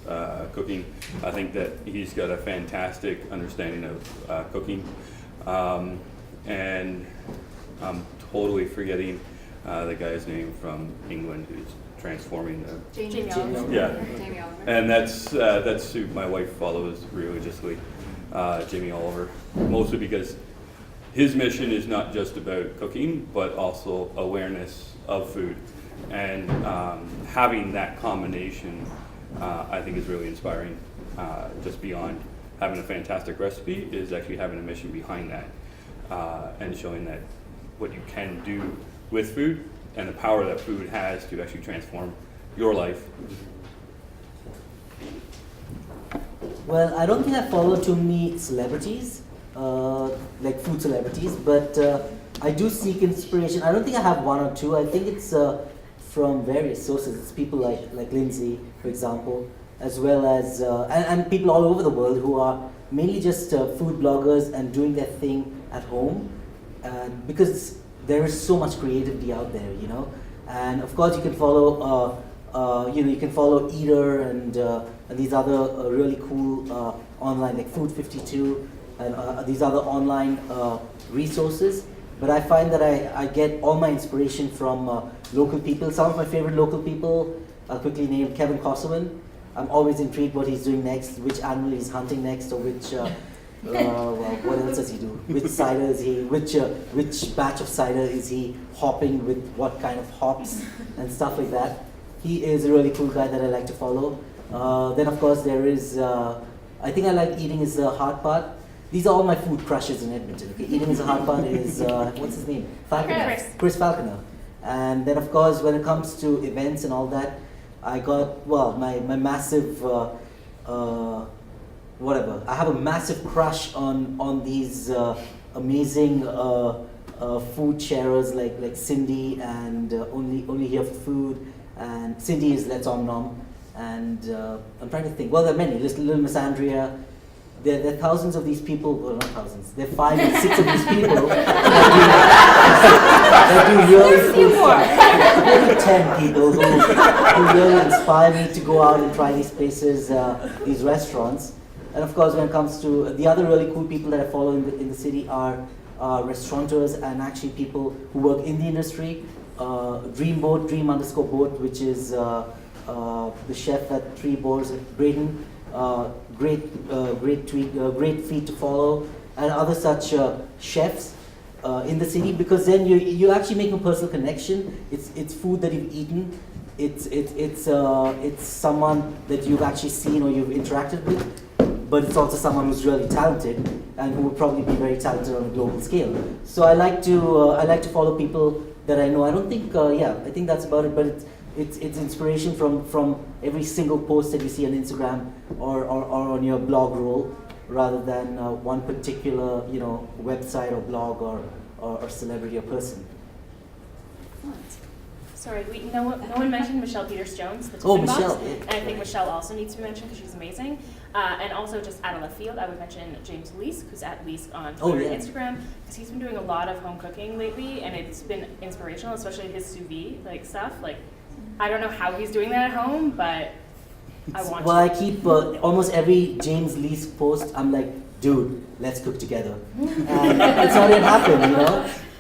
cooking. I think that he's got a fantastic understanding of cooking. And I'm totally forgetting the guy's name from England who's transforming the... Jamie Oliver. Yeah. Jamie Oliver. And that's who my wife follows religiously. Jamie Oliver, mostly because his mission is not just about cooking, but also awareness of food. And having that combination, I think is really inspiring. Just beyond having a fantastic recipe is actually having a mission behind that and showing that what you can do with food and the power that food has to actually transform your life. Well, I don't think I follow too many celebrities, like food celebrities, but I do seek inspiration. I don't think I have one or two. I think it's from various sources. It's people like Lindsay, for example, as well as, and people all over the world who are mainly just food bloggers and doing their thing at home. Because there is so much creativity out there, you know. And of course you can follow, you can follow Eater and these other really cool online, like Food 52 and these other online resources. But I find that I get all my inspiration from local people. Some of my favorite local people, I'll quickly name Kevin Kosovan. I'm always intrigued what he's doing next, which animal he's hunting next, or which, well, what else does he do? Which cider is he, which batch of cider is he hopping with what kind of hops and stuff like that. He is a really cool guy that I like to follow. Then of course there is, I think I like Eating is the Hard Part. These are all my food crushes in Edmonton. Okay? Eating is the Hard Part is, what's his name? Falconer. Chris Falconer. And then of course when it comes to events and all that, I got, well, my massive, whatever. I have a massive crush on these amazing food sharers like Cindy and Only Here for Food. And Cindy is Let's Om Nom. And I'm trying to think, well, there are many. Little Miss Andrea, there are thousands of these people, well not thousands, there are 5 and 6 of these people that do really cool stuff. Maybe 10 people who really inspire me to go out and try these places, these restaurants. And of course, when it comes to the other really cool people that I follow in the city are restaurateurs and actually people who work in the industry. Dreamboat, Dream_boat, which is the chef at Three Boars at Brittney. Great feed to follow, and other such chefs in the city, because then you actually make a personal connection. It's food that you've eaten. It's someone that you've actually seen or you've interacted with, but it's also someone who's really talented and who will probably be very talented on a global scale. So I like to follow people that I know. I don't think I think that's about it. But it's inspiration from every single post that you see on Instagram or on your blog roll, rather than one particular website or blog or celebrity or person. Sorry, no one mentioned Michelle Peters-Jones, the Oh, Tiffin Michelle. Box, and I think Michelle also needs to be mentioned because she's amazing. And also, just out of left field, I would mention James Leese, who's at Leese on Twitter and Instagram, because he's been doing a lot of home cooking lately, and it's been inspirational, especially his sous vide stuff. Like, I don't know how he's doing that at home, but I want Well, to. I keep almost every James Leese post, I'm like, dude, let's cook together. And it's not yet happened,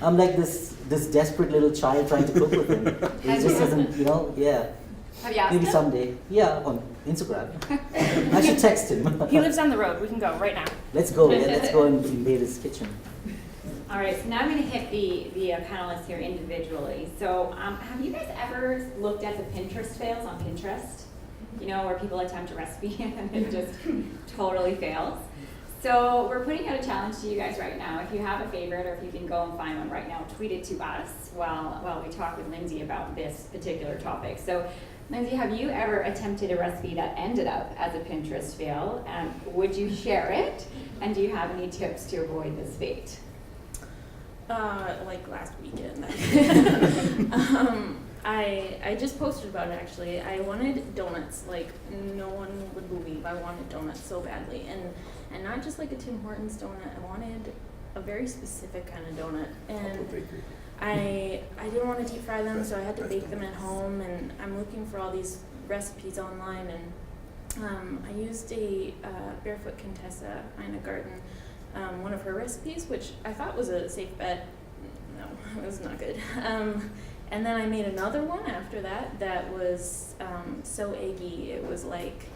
I'm like this desperate little child trying to cook with him. It just doesn't, yeah. Have you asked Maybe him? someday. Yeah, on Instagram. I should text him. He lives down the road. We can go right now. Let's go, let's go and invade his kitchen. All right, so now I'm going to hit the panelists here individually. So have you guys ever looked at the Pinterest fails on Pinterest? Where people attempt a recipe and it just totally fails. So we're putting out a challenge to you guys right now. If you have a favorite, or if you can go and find one right now, tweet it to us while we talk with Lindsay about this particular topic. So Lindsay, have you ever attempted a recipe that ended up as a Pinterest fail? And would you share it? And do you have any tips to avoid this fate? Like last weekend. I just posted about it actually. I wanted donuts, like no one would believe. I wanted donuts so badly, and not just like a Tim Hortons donut. I wanted a very specific kind of donut, and I didn't want to deep fry them, so I had to bake them at home. And I'm looking for all these recipes online, and I used a Barefoot Contessa, Ina Garten, one of her recipes, which I thought was a safe bet. No, it was not good. And then I made another one after that was so eggy. It was like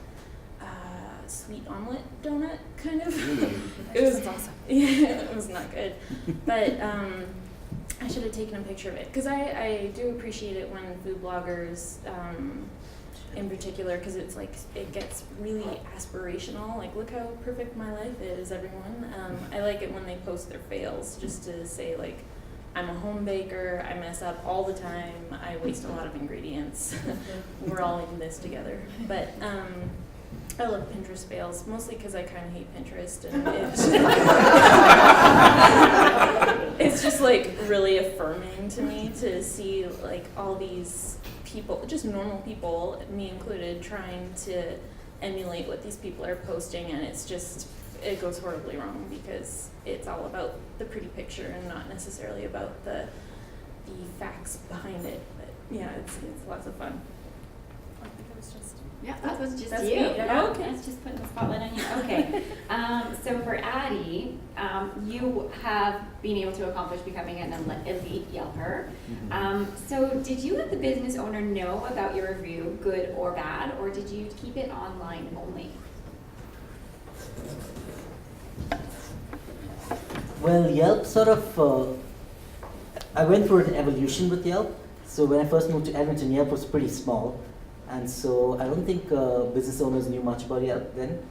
sweet omelet donut, kind of. It was awesome. Yeah, it was not good. But I should have taken a picture of it, because I do appreciate it when food bloggers, in particular, because it's like, it gets really aspirational. Like, look how perfect my life is, everyone. I like it when they post their fails, just to say, like, I'm a home baker, I mess up all the time, I waste a lot of ingredients. We're all in this together. But I love Pinterest fails, mostly because I kind of hate Pinterest, and it's just like really affirming to me to see like all these people, just normal people, me included, trying to emulate what these people are posting, and it goes horribly wrong, because it's all about the pretty picture and not necessarily about the facts behind it. But yeah, it's lots of fun. I think it was just. Yeah, that was just That's you. me. Yeah. Okay, let's just put the spotlight on you. Okay. So for Addie, you have been able to accomplish becoming an elite Yelper. So did you let the business owner know about your review, good or bad, or did you keep it online only? Well, Yelp sort of, I went through an evolution with Yelp. So when I first moved to Edmonton, Yelp was pretty small. And so I don't think business owners knew much about Yelp then.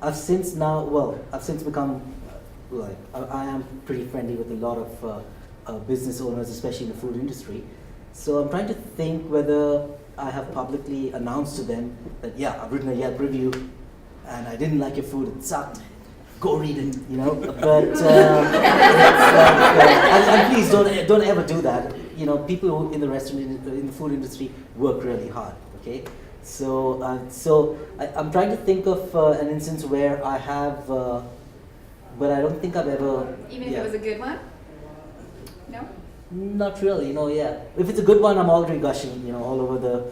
I've since become, I am pretty friendly with a lot of business owners, especially in the food industry. So I'm trying to think whether I have publicly announced to them that, yeah, I've written a Yelp review and I didn't like your food, it sucked. Go read it, But it's like, and please don't ever do that. People who in the restaurant, in the food industry, work really hard. Okay, So I'm trying to think of an instance where I have, but I don't think I've ever. Even if it was a good one? No? Not really, yeah. If it's a good one, I'm already gushing, all over the,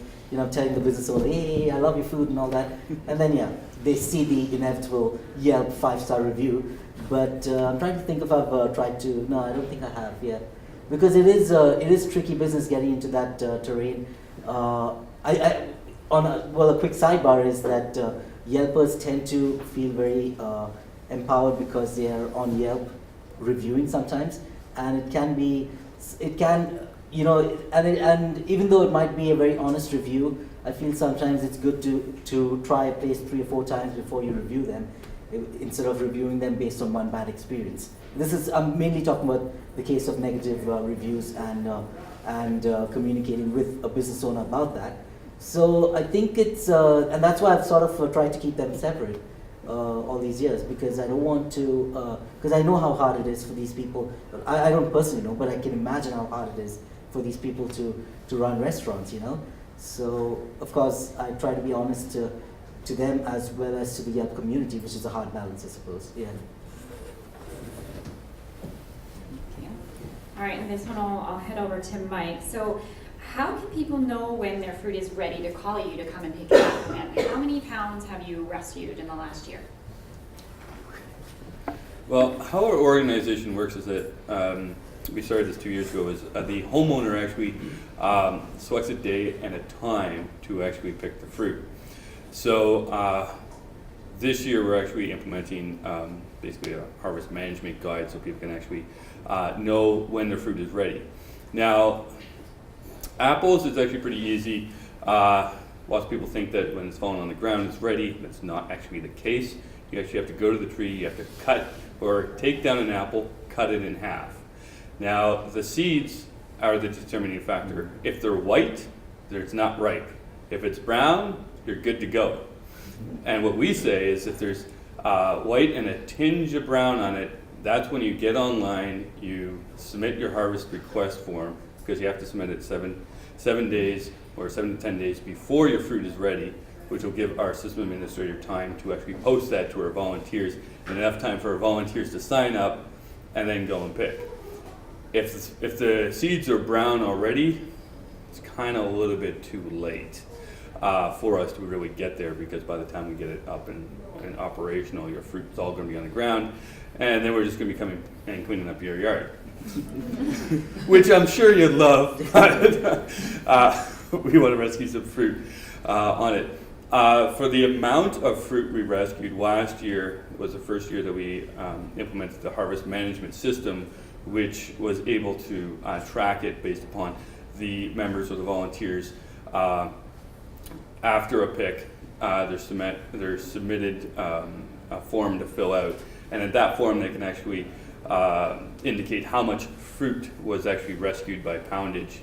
telling the business owner, hey, I love your food and all that. And then, yeah, they see the inevitable Yelp 5-star review. But I'm trying to think if I've tried to. No, I don't think I have yet, because it is tricky business getting into that terrain. A quick sidebar is that Yelpers tend to feel very empowered because they are on Yelp reviewing sometimes, and and even though it might be a very honest review, I feel sometimes it's good to try a place 3 or 4 times before you review them, instead of reviewing them based on one bad experience. I'm mainly talking about the case of negative reviews and communicating with a business owner about that. So I think it's, and that's why I've sort of tried to keep them separate all these years, because I don't want to, because I know how hard it is for these people. I don't personally know, but I can imagine how hard it is for these people to run restaurants, So of course I try to be honest to them as well as to the Yelp community, which is a hard balance, I suppose. Yeah. Okay. All right, and this one I'll head over to Mike. So how can people know when their fruit is ready to call you to come and pick it up? And how many pounds have you rescued in the last year? Well, how our organization works is that we started this 2 years ago. Is the homeowner actually selects a day and a time to actually pick the fruit. So this year we're actually implementing basically a harvest management guide so people can actually know when their fruit is ready. Now, apples is actually pretty easy. Lots of people think that when it's falling on the ground it's ready. That's not actually the case. You actually have to go to the tree, you have to cut or take down an apple, cut it in half. Now, the seeds are the determining factor. If they're white, it's not ripe. If it's brown, you're good to go. And what we say is if there's white and a tinge of brown on it, that's when you get online, you submit your harvest request form, because you have to submit it 7 days or 7 to 10 days before your fruit is ready, which will give our system administrator time to actually post that to our volunteers, and enough time for our volunteers to sign up and then go and pick. If the seeds are brown already, it's kind of a little bit too late for us to really get there, because by the time we get it up and operational, your fruit's all going to be on the ground, and then we're just going to be coming and cleaning up your yard. Which I'm sure you'd love, but we want to rescue some fruit on it. For the amount of fruit we rescued, last year was the first year that we implemented the harvest management system, which was able to track it based upon the members or the volunteers. After a pick, they're submitted a form to fill out, and at that form they can actually indicate how much fruit was actually rescued by poundage.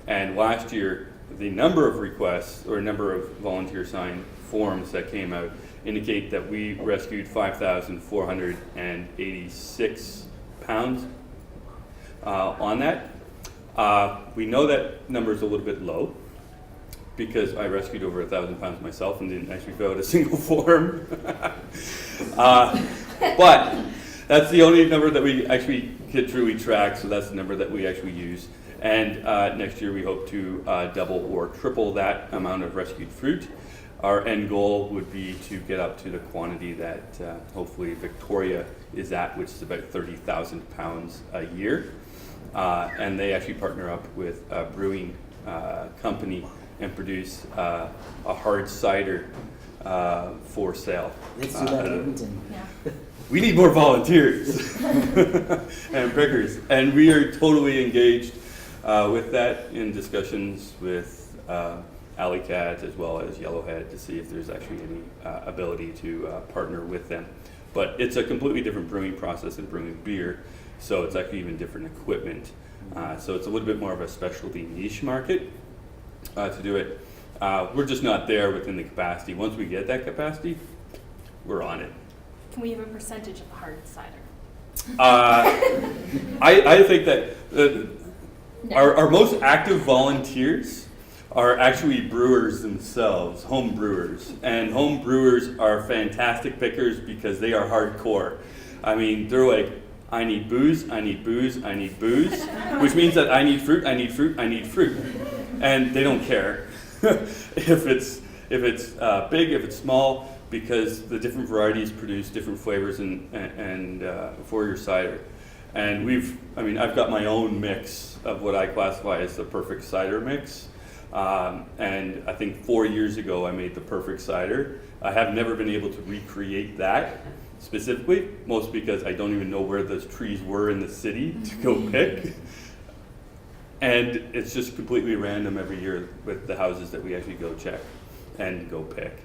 And last year, the number of requests or number of volunteer signed forms that came out indicate that we rescued 5,486 pounds on that. We know that number is a little bit low because I rescued over 1,000 pounds myself and didn't actually fill out a single form. But that's the only number that we actually could truly track, so that's the number that we actually use. And next year we hope to double or triple that amount of rescued fruit. Our end goal would be to get up to the quantity that hopefully Victoria is at, which is about 30,000 pounds a year. And they actually partner up with a brewing company and produce a hard cider for sale. Let's do that in Edmonton. Yeah. We need more volunteers and pickers, and we are totally engaged with that in discussions with Alley Cat as well as Yellowhead to see if there's actually any ability to partner with them. But it's a completely different brewing process than brewing beer, so it's actually even different equipment. So it's a little bit more of a specialty niche market to do it. We're just not there within the capacity. Once we get that capacity, we're on it. Can we have a percentage of hard cider? I think that our most active volunteers are actually brewers themselves, home brewers. And home brewers are fantastic pickers because they are hardcore. I mean, they're like, I need booze, I need booze, I need booze, which means that I need fruit, I need fruit, I need fruit. And they don't care if it's big, if it's small, because the different varieties produce different flavors and for your cider. And I've got my own mix of what I classify as the perfect cider mix. And I think 4 years ago I made the perfect cider. I have never been able to recreate that specifically, mostly because I don't even know where those trees were in the city to go pick. And it's just completely random every year with the houses that we actually go check and go pick.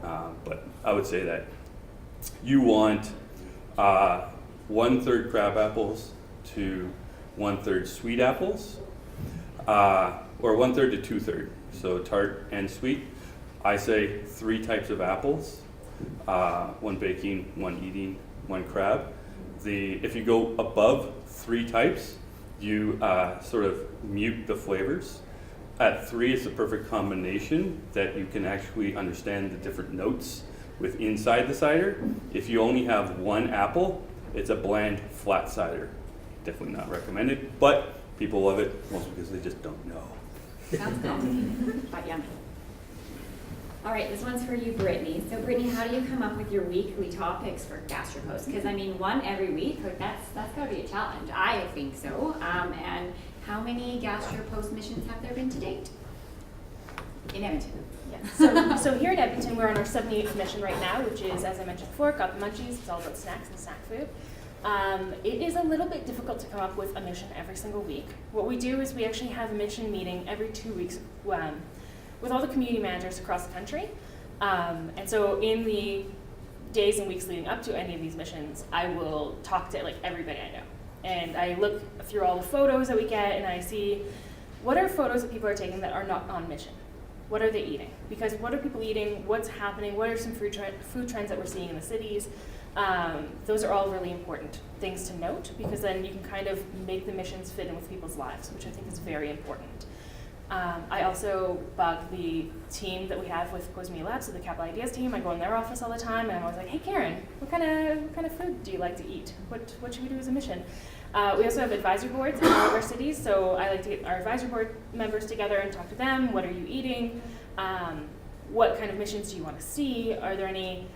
But I would say that you want 1/3 crab apples to 1/3 sweet apples, or 1/3 to 2/3, so tart and sweet. I say 3 types of apples, 1 baking, 1 eating, 1 crab. If you go above 3 types, you sort of mute the flavors. At 3, it's a perfect combination that you can actually understand the different notes with inside the cider. If you only have 1 apple, it's a bland, flat cider. Definitely not recommended, but people love it, mostly because they just don't know. Sounds good, but yummy. All right, this one's for you, Brittney. So Brittney, how do you come up with your weekly topics for Gastropost? Because I mean, one every week, like that's got to be a challenge. I think so. And how many Gastropost missions have there been to date in Edmonton? Yeah. So here in Edmonton, we're on our 78th mission right now, which is, as I mentioned before, Got the Munchies. It's all about snacks and snack food. It is a little bit difficult to come up with a mission every single week. What we do is we actually have a mission meeting every 2 weeks with all the community managers across the country. And so in the days and weeks leading up to any of these missions, I will talk to like everybody I know. And I look through all the photos that we get and I see what are photos that people are taking that are not on mission. What are they eating? Because what are people eating? What's happening? What are some food trends that we're seeing in the cities? Those are all really important things to note because then you can kind of make the missions fit in with people's lives, which I think is very important. I also bug the team that we have with Close Media Labs, so the Capital Ideas team. I go in their office all the time, and I'm always like, "Hey, Karen, what kind of food do you like to eat? What should we do as a mission?" We also have advisory boards in all of our cities, so I like to get our advisory board members together and talk to them. What are you eating? What kind of missions do you want to see? Are there any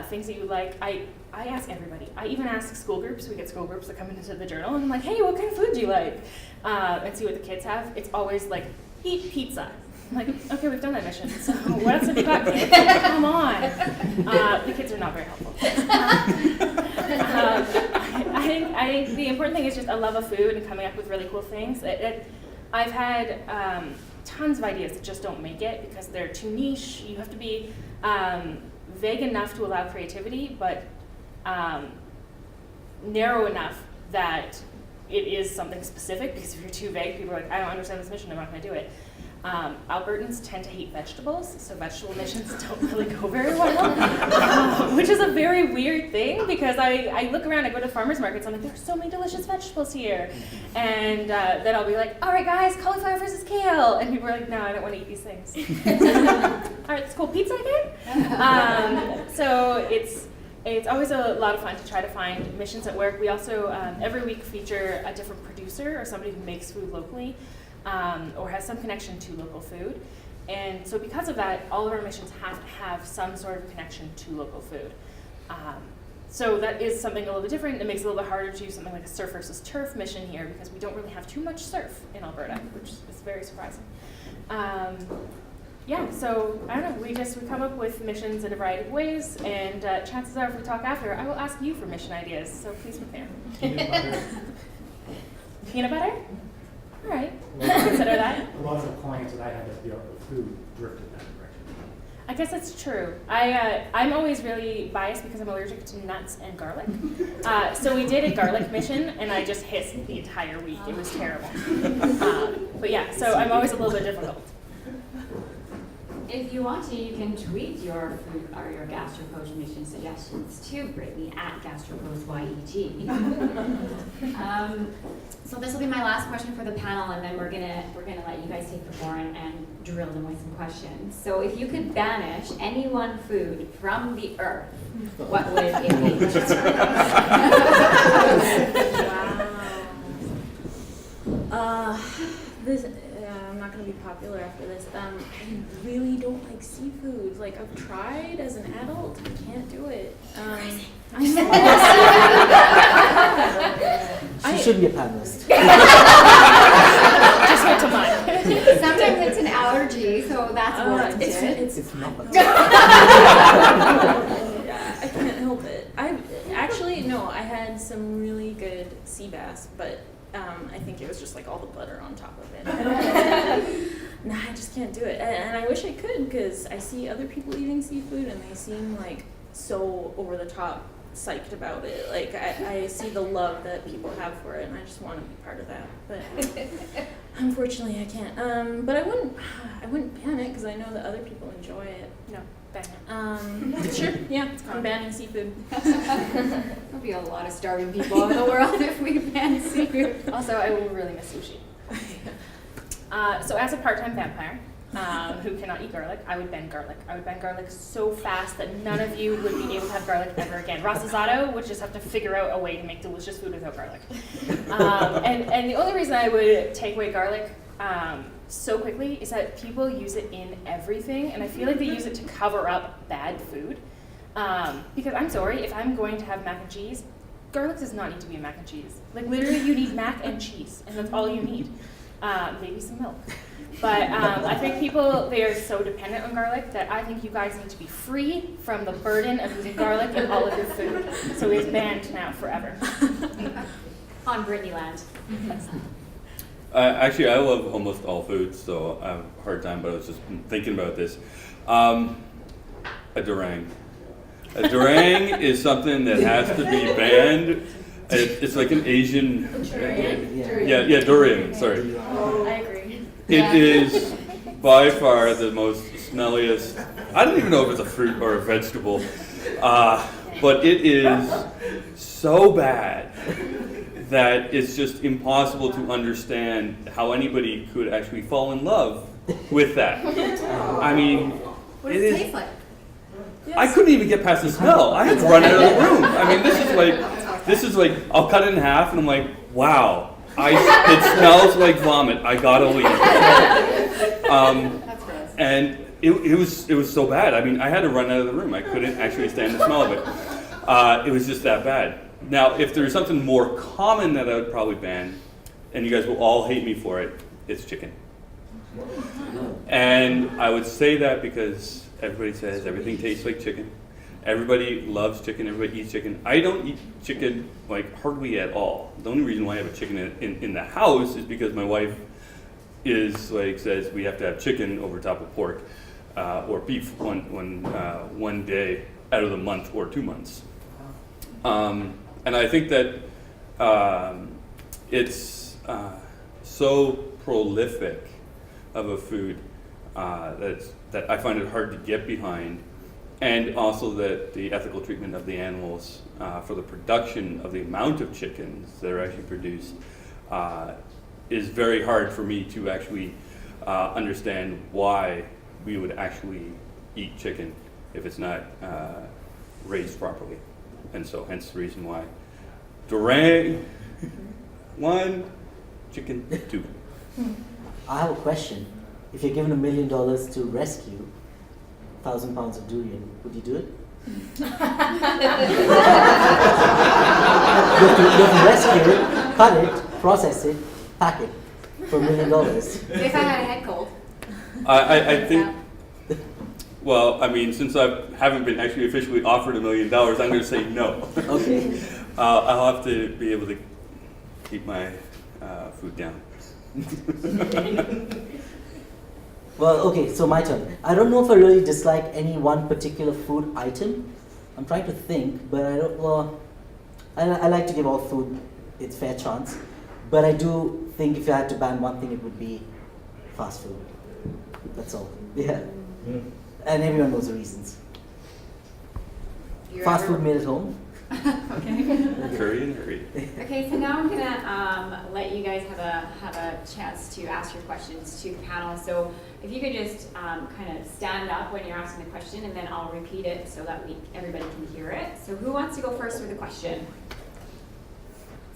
things that you would like? I ask everybody. I even ask school groups. We get school groups that come into the journal, and I'm like, "Hey, what kind of food do you like?" And see what the kids have. It's always like, eat pizza. I'm like, okay, we've done that mission. So what else have you got, kids? Come on. The kids are not very helpful. I think the important thing is just a love of food and coming up with really cool things. I've had tons of ideas that just don't make it because they're too niche. You have to be vague enough to allow creativity, but narrow enough that it is something specific, because if you're too vague, people are like, I don't understand this mission, I'm not going to do it. Albertans tend to hate vegetables, so vegetable missions don't really go very well, which is a very weird thing, because I look around, I go to farmers markets, I'm like, there's so many delicious vegetables here, and then I'll be like, all right guys, cauliflower versus kale, and people are like, no, I don't want to eat these things. All right, it's cool, pizza again? So it's always a lot of fun to try to find missions at work. We also, every week, feature a different producer or somebody who makes food locally or has some connection to local food. And so because of that, all of our missions have to have some sort of connection to local food. So that is something a little bit different. It makes it a little bit harder to do something like a surf versus turf mission here because we don't really have too much surf in Alberta, which is very surprising. Yeah, so I don't know, we come up with missions in a variety of ways, and chances are if we talk after, I will ask you for mission ideas, so please prepare. Peanut butter. Peanut butter? All right, consider that. A lot of the clients that I had at the food drifted that direction. I guess that's true. I'm always really biased because I'm allergic to nuts and garlic. So we did a garlic mission, and I just hissed the entire week. It was terrible. But yeah, so I'm always a little bit difficult. If you want to, you can tweet your food or your Gastropost mission suggestions to Brittney at GastropostYEG. So this will be my last question for the panel, and then we're gonna let you guys take the floor and drill them with some questions. So if you could banish any one food from the earth, what would it be? Wow. I'm not gonna be popular after this. I really don't like seafood. Like I've tried as an adult, I can't do it. I know. She should be a panelist. Just went to mine. Sometimes it's an allergy, so that's warranted. It's not. Yeah, I can't help it. I had some really good sea bass, but I think it was just like all the butter on top of it. No, I just can't do it. And I wish I could, because I see other people eating seafood and they seem like so over the top psyched about it. Like I see the love that people have for it, and I just want to be part of that. But unfortunately, I can't. But I wouldn't ban it, because I know that other people enjoy it. No, ban it. Sure, yeah, I'm banning seafood. There'll be a lot of starving people in the world if we ban seafood. Also, I will really miss sushi. So as a part-time vampire who cannot eat garlic, I would ban garlic. I would ban garlic so fast that none of you would be able to have garlic ever again. Rosazado would just have to figure out a way to make delicious food without garlic. And the only reason I would take away garlic so quickly is that people use it in everything, and I feel like they use it to cover up bad food. Because I'm sorry, if I'm going to have mac and cheese, garlic does not need to be in mac and cheese. Like literally you need mac and cheese, and that's all you need. Maybe some milk. But I think people, they are so dependent on garlic that I think you guys need to be free from the burden of using garlic in all of your food. So it's banned now forever. On Brittney land. Actually, I love almost all foods, so I have a hard time, but I was just thinking about this. A durang. A durang is something that has to be banned. It's like an Asian... Yeah, durian, sorry. I agree. It is by far the most smelliest. I don't even know if it's a fruit or a vegetable, but it is so bad that it's just impossible to understand how anybody could actually fall in love with that. I mean, What does it taste like? I couldn't even get past the smell. I had to run out of the room. I mean, this is like, I'll cut it in half and I'm like, wow, it smells like vomit. I gotta leave. And it was so bad. I mean, I had to run out of the room. I couldn't actually stand the smell of it. It was just that bad. Now, if there's something more common that I would probably ban, and you guys will all hate me for it, it's chicken. And I would say that because everybody says everything tastes like chicken. Everybody loves chicken, everybody eats chicken. I don't eat chicken like hardly at all. The only reason why I have a chicken in the house is because my wife says we have to have chicken over top of pork or beef one day out of the month or 2 months. And I think that it's so prolific of a food that I find it hard to get behind, and also that the ethical treatment of the animals for the production of the amount of chickens that are actually produced is very hard for me to actually understand why we would actually eat chicken if it's not raised properly. And so hence the reason why durang 1, chicken 2. I have a question. If you're given $1 million to rescue 1,000 pounds of durian, would you do it? You have to rescue it, cut it, process it, pack it for $1 million. If I had a head cold. I think, well, I mean, since I haven't been actually officially offered $1 million, I'm going to say no. Okay. I'll have to be able to keep my food down. Well, okay, so my turn. I don't know if I really dislike any one particular food item. I'm trying to think, but I like to give all food its fair chance. But I do think if I had to ban one thing, it would be fast food. That's all. Yeah. And everyone knows the reasons. You're Fast ever- food made at home. Curry and hurry. Okay, so now I'm gonna let you guys have a chance to ask your questions to the panel. So if you could just kind of stand up when you're asking the question, and then I'll repeat it so that everybody can hear it. So who wants to go first with a question?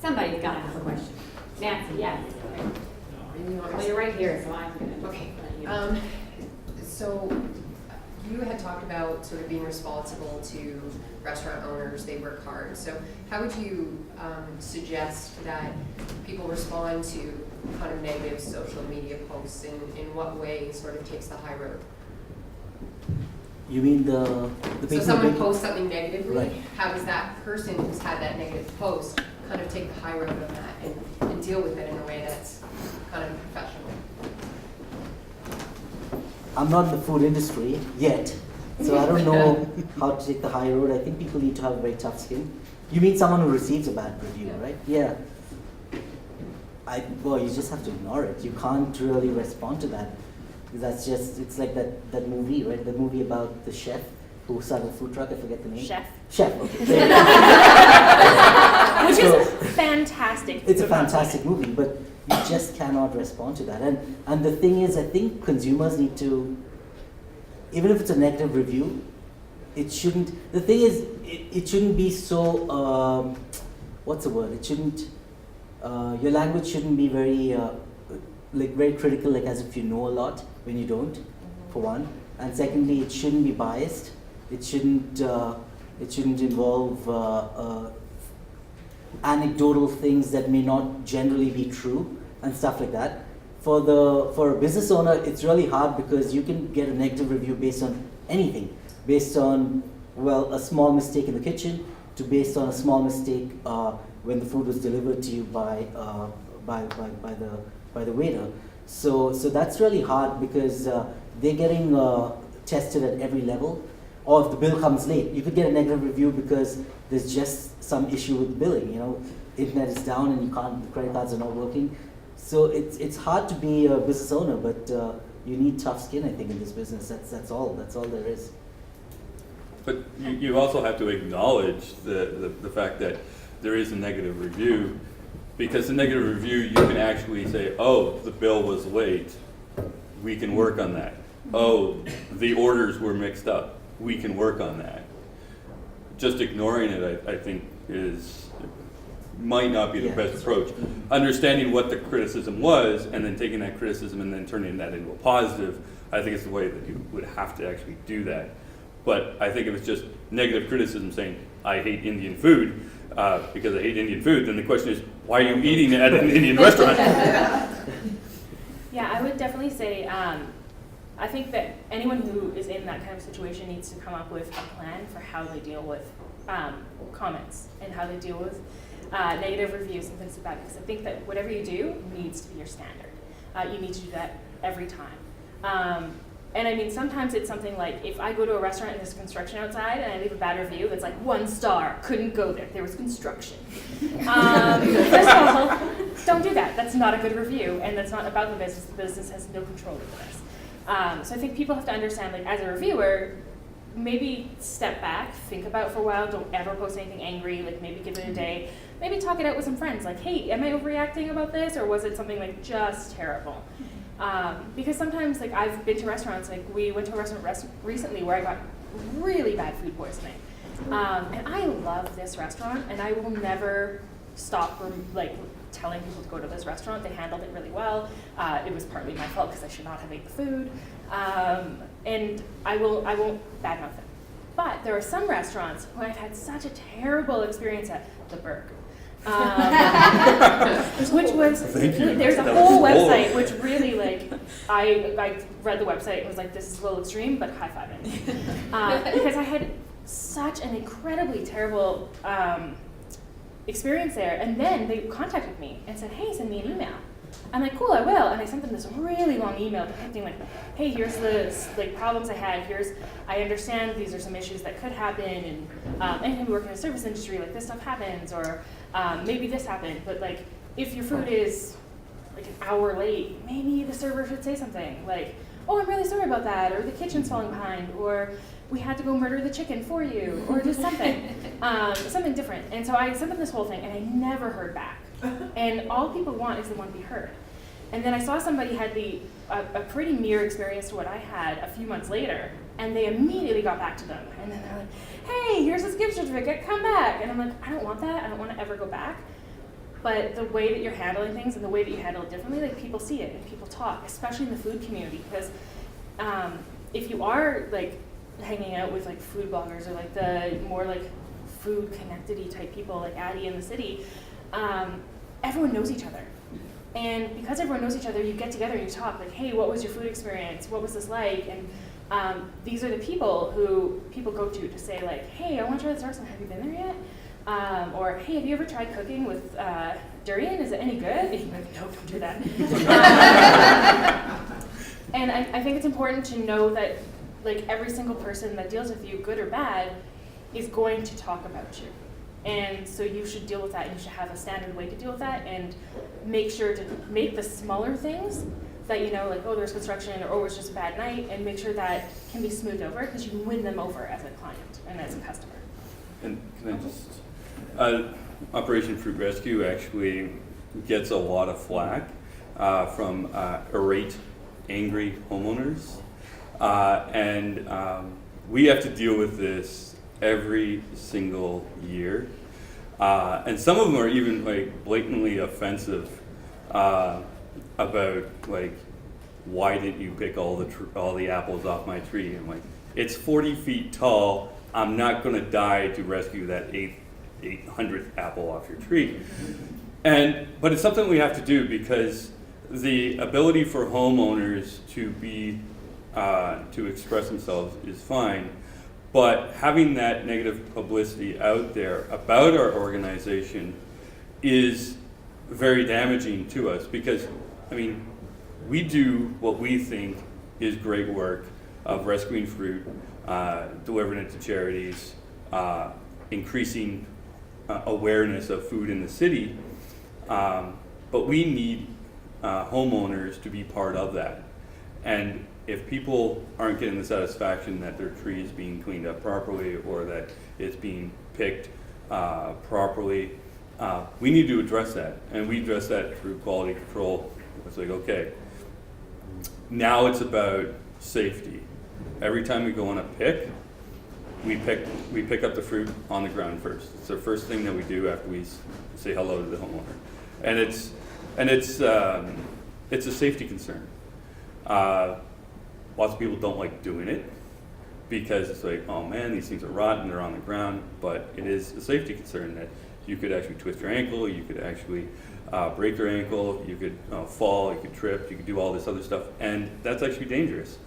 Somebody's gotta have a question. Nancy, yes. Well, you're right here, so I'm gonna. Okay. let you. So you had talked about sort of being responsible to restaurant owners, they work hard. So how would you suggest that people respond to kind of negative social media posts, and in what way sort of takes the high road? You mean the So people someone who- posts something negatively, Right. how does that person who's had that negative post kind of take the high road on that and deal with it in a way that's kind of professional? I'm not in the food industry yet, so I don't know how to take the high road. I think people need to have a very tough skin. You mean someone who receives a bad review, right? Yeah. Well, you just have to ignore it. You can't really respond to that. That's just, it's like that movie, right? The movie about the chef who started a food truck, I forget the name. Chef. Chef, okay. Which So- is fantastic. It's a fantastic movie, but you just cannot respond to that. And the thing is, I think consumers need to, even if it's a negative review, it shouldn't, the thing is, it shouldn't be so, what's the word? It shouldn't, your language shouldn't be very, like very critical, like as if you know a lot when you don't, for one. And secondly, it shouldn't be biased. It shouldn't involve anecdotal things that may not generally be true and stuff like that. For a business owner, it's really hard because you can get a negative review based on anything, based on, well, a small mistake in the kitchen, to based on a small mistake when the food was delivered to you by the waiter. So that's really hard because they're getting tested at every level. Or if the bill comes late, you could get a negative review because there's just some issue with billing. You know, internet is down and you can't, the credit cards are not working. So it's hard to be a business owner, but you need tough skin, I think, in this business. That's all there is. But you also have to acknowledge the fact that there is a negative review, because the negative review, you can actually say, oh, the bill was late, we can work on that. Oh, the orders were mixed up, we can work on that. Just ignoring it, I think, might not be the best approach. Understanding what the criticism was, and then taking that criticism and then turning that into a positive, I think is the way that you would have to actually do that. But I think if it's just negative criticism saying, I hate Indian food because I hate Indian food, then the question is, why are you eating at an Indian restaurant? Yeah, I would definitely say, I think that anyone who is in that kind of situation needs to come up with a plan for how they deal with comments and how they deal with negative reviews and things like that, because I think that whatever you do needs to be your standard. You need to do that every time. And I mean, sometimes it's something like, if I go to a restaurant and there's construction outside and I leave a bad review that's like 1 star, couldn't go there was construction. First of all, don't do that. That's not a good review, and that's not about the business. The business has no control over this. So I think people have to understand, like, as a reviewer, maybe step back, think about it for a while, don't ever post anything angry, like maybe give it a day, maybe talk it out with some friends, like, hey, am I overreacting about this, or was it something like just terrible? Because sometimes, like, I've been to restaurants, like we went to a restaurant recently where I got really bad food poisoning. And I love this restaurant, and I will never stop from, like, telling people to go to this restaurant. They handled it really well. It was partly my fault because I should not have ate the food. And I won't badmouth it. But there are some restaurants who I've had such a terrible experience at. The Burg. Which was, there's a whole website which really, like, I read the website and was like, this is a little extreme, but high-fiving. Because I had such an incredibly terrible experience there, and then they contacted me and said, hey, send me an email. I'm like, cool, I will. And I sent them this really long email depicting, like, hey, here's the, like, problems I had. I understand these are some issues that could happen, and anytime you work in the service industry, like, this stuff happens, or maybe this happened. But, like, if your food is like an hour late, maybe the server should say something like, oh, I'm really sorry about that, or the kitchen's falling behind, or we had to go murder the chicken for you, or just something, something different. And so I sent them this whole thing, and I never heard back. And all people want is they want to be heard. And then I saw somebody had a pretty near experience to what I had a few months later, and they immediately got back to them. And then they're like, hey, here's this gift certificate, come back. And I'm like, I don't want that, I don't want to ever go back. But the way that you're handling things and the way that you handle it differently, like people see it and people talk, especially in the food community. Because if you are like hanging out with like food bloggers or like the more like food connected-y type people like Addie in the city, everyone knows each other. And because everyone knows each other, you get together and you talk like, hey, what was your food experience? What was this like? And these are the people who people go to say like, hey, I want to try this restaurant, have you been there yet? Or, hey, have you ever tried cooking with durian? Is it any good? And you're like, no, don't do that. And I think it's important to know that like every single person that deals with you, good or bad, is going to talk about you. And so you should deal with that, and you should have a standard way to deal with that, and make sure to make the smaller things that you know, like, oh, there's construction, or oh, it's just a bad night, and make sure that can be smoothed over, because you can win them over as a client and as a customer. And can I just, Operation Fruit Rescue actually gets a lot of flack from irate, angry homeowners. And we have to deal with this every single year. And some of them are even like blatantly offensive about like, why didn't you pick all the apples off my tree? I'm like, it's 40 feet tall. I'm not gonna die to rescue that 800th apple off your tree. But it's something we have to do, because the ability for homeowners to express themselves is fine, but having that negative publicity out there about our organization is very damaging to us, because, I mean, we do what we think is great work of rescuing fruit, delivering it to charities, increasing awareness of food in the city, but we need homeowners to be part of that. And if people aren't getting the satisfaction that their tree is being cleaned up properly, or that it's being picked properly, we need to address that. And we address that through quality control. It's like, okay, now it's about safety. Every time we go on a pick, we pick up the fruit on the ground first. It's the first thing that we do after we say hello to the homeowner. And it's a safety concern. Lots of people don't like doing it because it's like, oh man, these things are rotten, they're on the ground, but it is a safety concern that you could actually twist your ankle, you could actually break your ankle, you could fall, you could trip, you could do all this other stuff, and that's actually dangerous.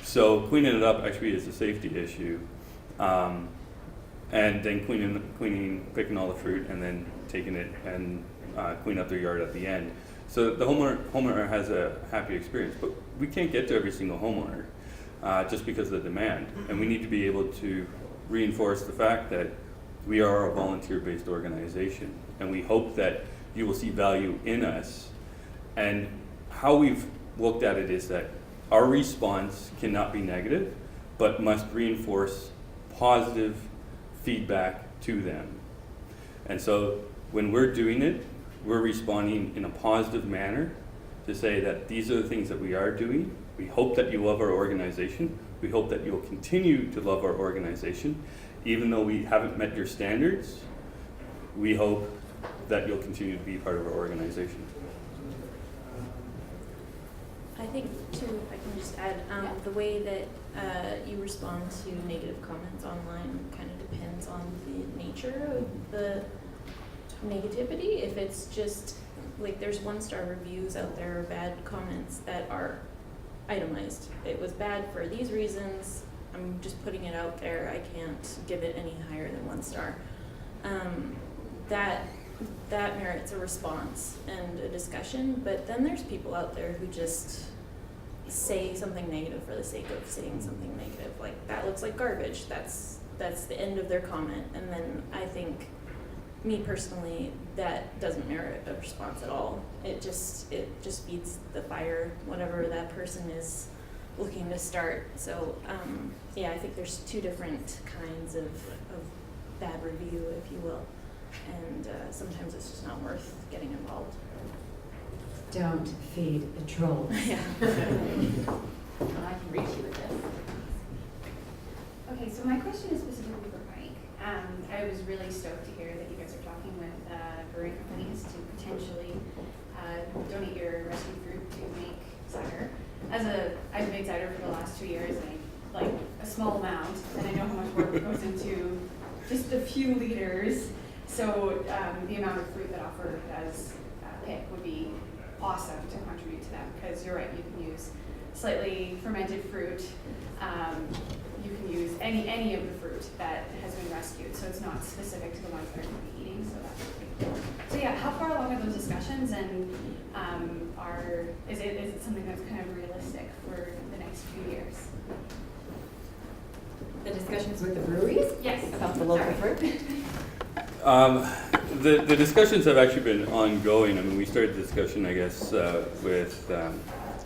So cleaning it up actually is a safety issue. And then picking all the fruit, and then taking it and clean up their yard at the end. So the homeowner has a happy experience, but we can't get to every single homeowner just because of the demand. And we need to be able to reinforce the fact that we are a volunteer-based organization, and we hope that you will see value in us. And how we've looked at it is that our response cannot be negative, but must reinforce positive feedback to them. And so when we're doing it, we're responding in a positive manner to say that these are the things that we are doing. We hope that you love our organization. We hope that you'll continue to love our organization. Even though we haven't met your standards, we hope that you'll continue to be part of our organization. I think too, if I can just add, the way that you respond to negative comments online kind of depends on the nature of the negativity. If it's just like there's 1-star reviews out there or bad comments that are itemized. It was bad for these reasons. I'm just putting it out there. I can't give it any higher than 1 star. That merits a response and a discussion. But then there's people out there who just say something negative for the sake of saying something negative. Like, that looks like garbage. That's the end of their comment. And then I think, me personally, that doesn't merit a response at all. It just feeds the fire, whatever that person is looking to start. So yeah, I think there's two different kinds of bad review, if you will, and sometimes it's just not worth getting involved. Don't feed the trolls. Yeah. Well, I can reach you with this. Okay, so my question is specifically for Mike. I was really stoked to hear that you guys are talking with brewing companies to potentially donate your rescued fruit to make cider. I've made cider for the last 2 years, and I like a small amount, and I know how much work goes into just a few liters. So the amount of fruit that OFRE does pick would be awesome to contribute to them, because you're right, you can use slightly fermented fruit. You can use any of the fruit that has been rescued, so it's not specific to the ones that are going to be eating. So that's pretty cool. So yeah, how far along are those discussions, and is it something that's kind of realistic for the next few years? The discussions with the breweries? Yes. About the local fruit? The discussions have actually been ongoing. I mean, we started the discussion, I guess, with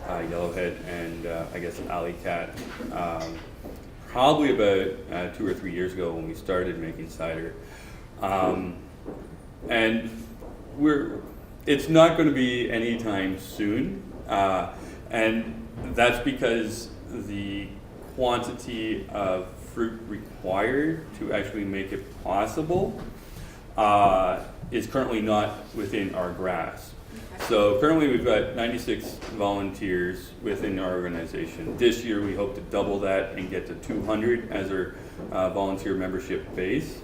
Yellowhead and I guess Alley Cat probably about 2 or 3 years ago when we started making cider. And it's not going to be anytime soon, and that's because the quantity of fruit required to actually make it possible is currently not within our grasp. So currently we've got 96 volunteers within our organization. This year we hope to double that and get to 200 as our volunteer membership base.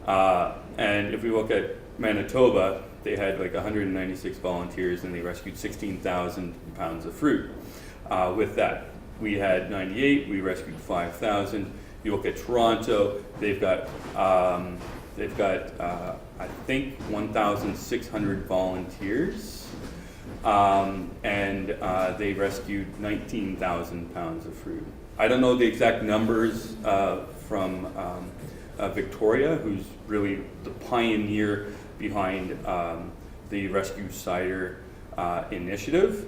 And if we look at Manitoba, they had like 196 volunteers and they rescued 16,000 pounds of fruit. With that, we had 98, we rescued 5,000. You look at Toronto, they've got I think 1,600 volunteers, and they rescued 19,000 pounds of fruit. I don't know the exact numbers from Victoria, who's really the pioneer behind the Rescue Cider initiative,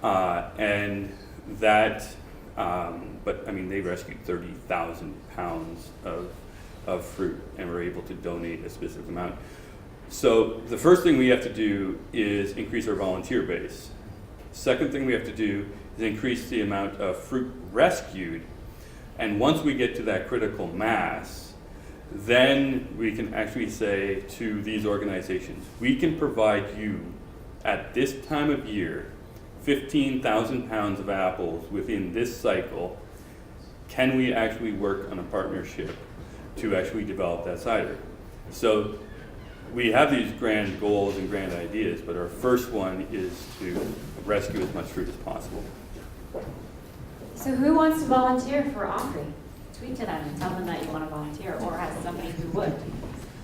and that, but I mean, they rescued 30,000 pounds of fruit and were able to donate a specific amount. So the first thing we have to do is increase our volunteer base. Second thing we have to do is increase the amount of fruit rescued. And once we get to that critical mass, then we can actually say to these organizations, we can provide you at this time of year 15,000 pounds of apples within this cycle. Can we actually work on a partnership to actually develop that cider? So we have these grand goals and grand ideas, but our first one is to rescue as much fruit as possible. So who wants to volunteer for OFRE? Tweet to them and tell them that you want to volunteer, or have somebody who would.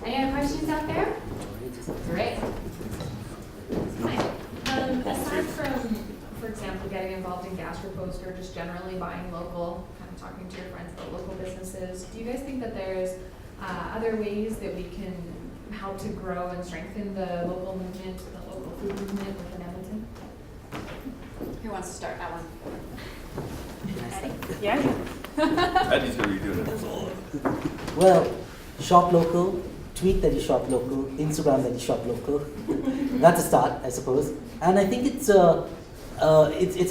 Any other questions out there? Great. Aside from, for example, getting involved in Gastropost or just generally buying local, kind of talking to your friends about local businesses, do you guys think that there's other ways that we can help to grow and strengthen the local movement, the local food movement within Edmonton? Who wants to start that one? Addie? Yeah. Addie's going to be doing this all. Well, shop local, tweet that you shop local, Instagram that you shop local. That's a start, I suppose. And I think it's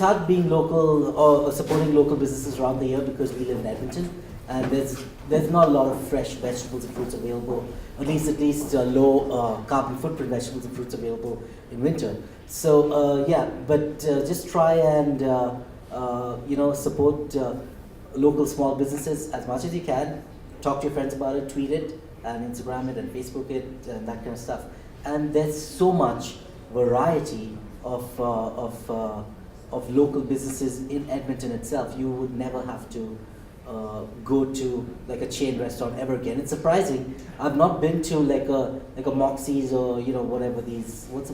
hard being local or supporting local businesses around the year because we live in Edmonton, and there's not a lot of fresh vegetables and fruits available. At least low carbon footprint vegetables and fruits available in winter. So yeah, but just try and support local small businesses as much as you can. Talk to your friends about it, tweet it, and Instagram it, and Facebook it, and that kind of stuff. And there's so much variety of local businesses in Edmonton itself. You would never have to go to like a chain restaurant ever again. It's surprising. I've not been to like a Moxie's or whatever these what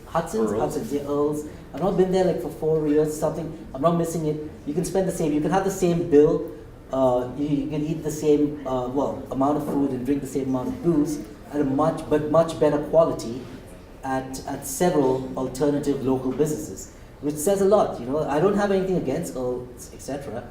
Hudson's, yeah, Earls. I've not been there like for 4 years something. I'm not missing it. You can spend the same. You can have the same bill. You can eat the same amount of food and drink the same amount of booze at a much better quality at several alternative local businesses. which says a lot. You know, I don't have anything against Earls, etc.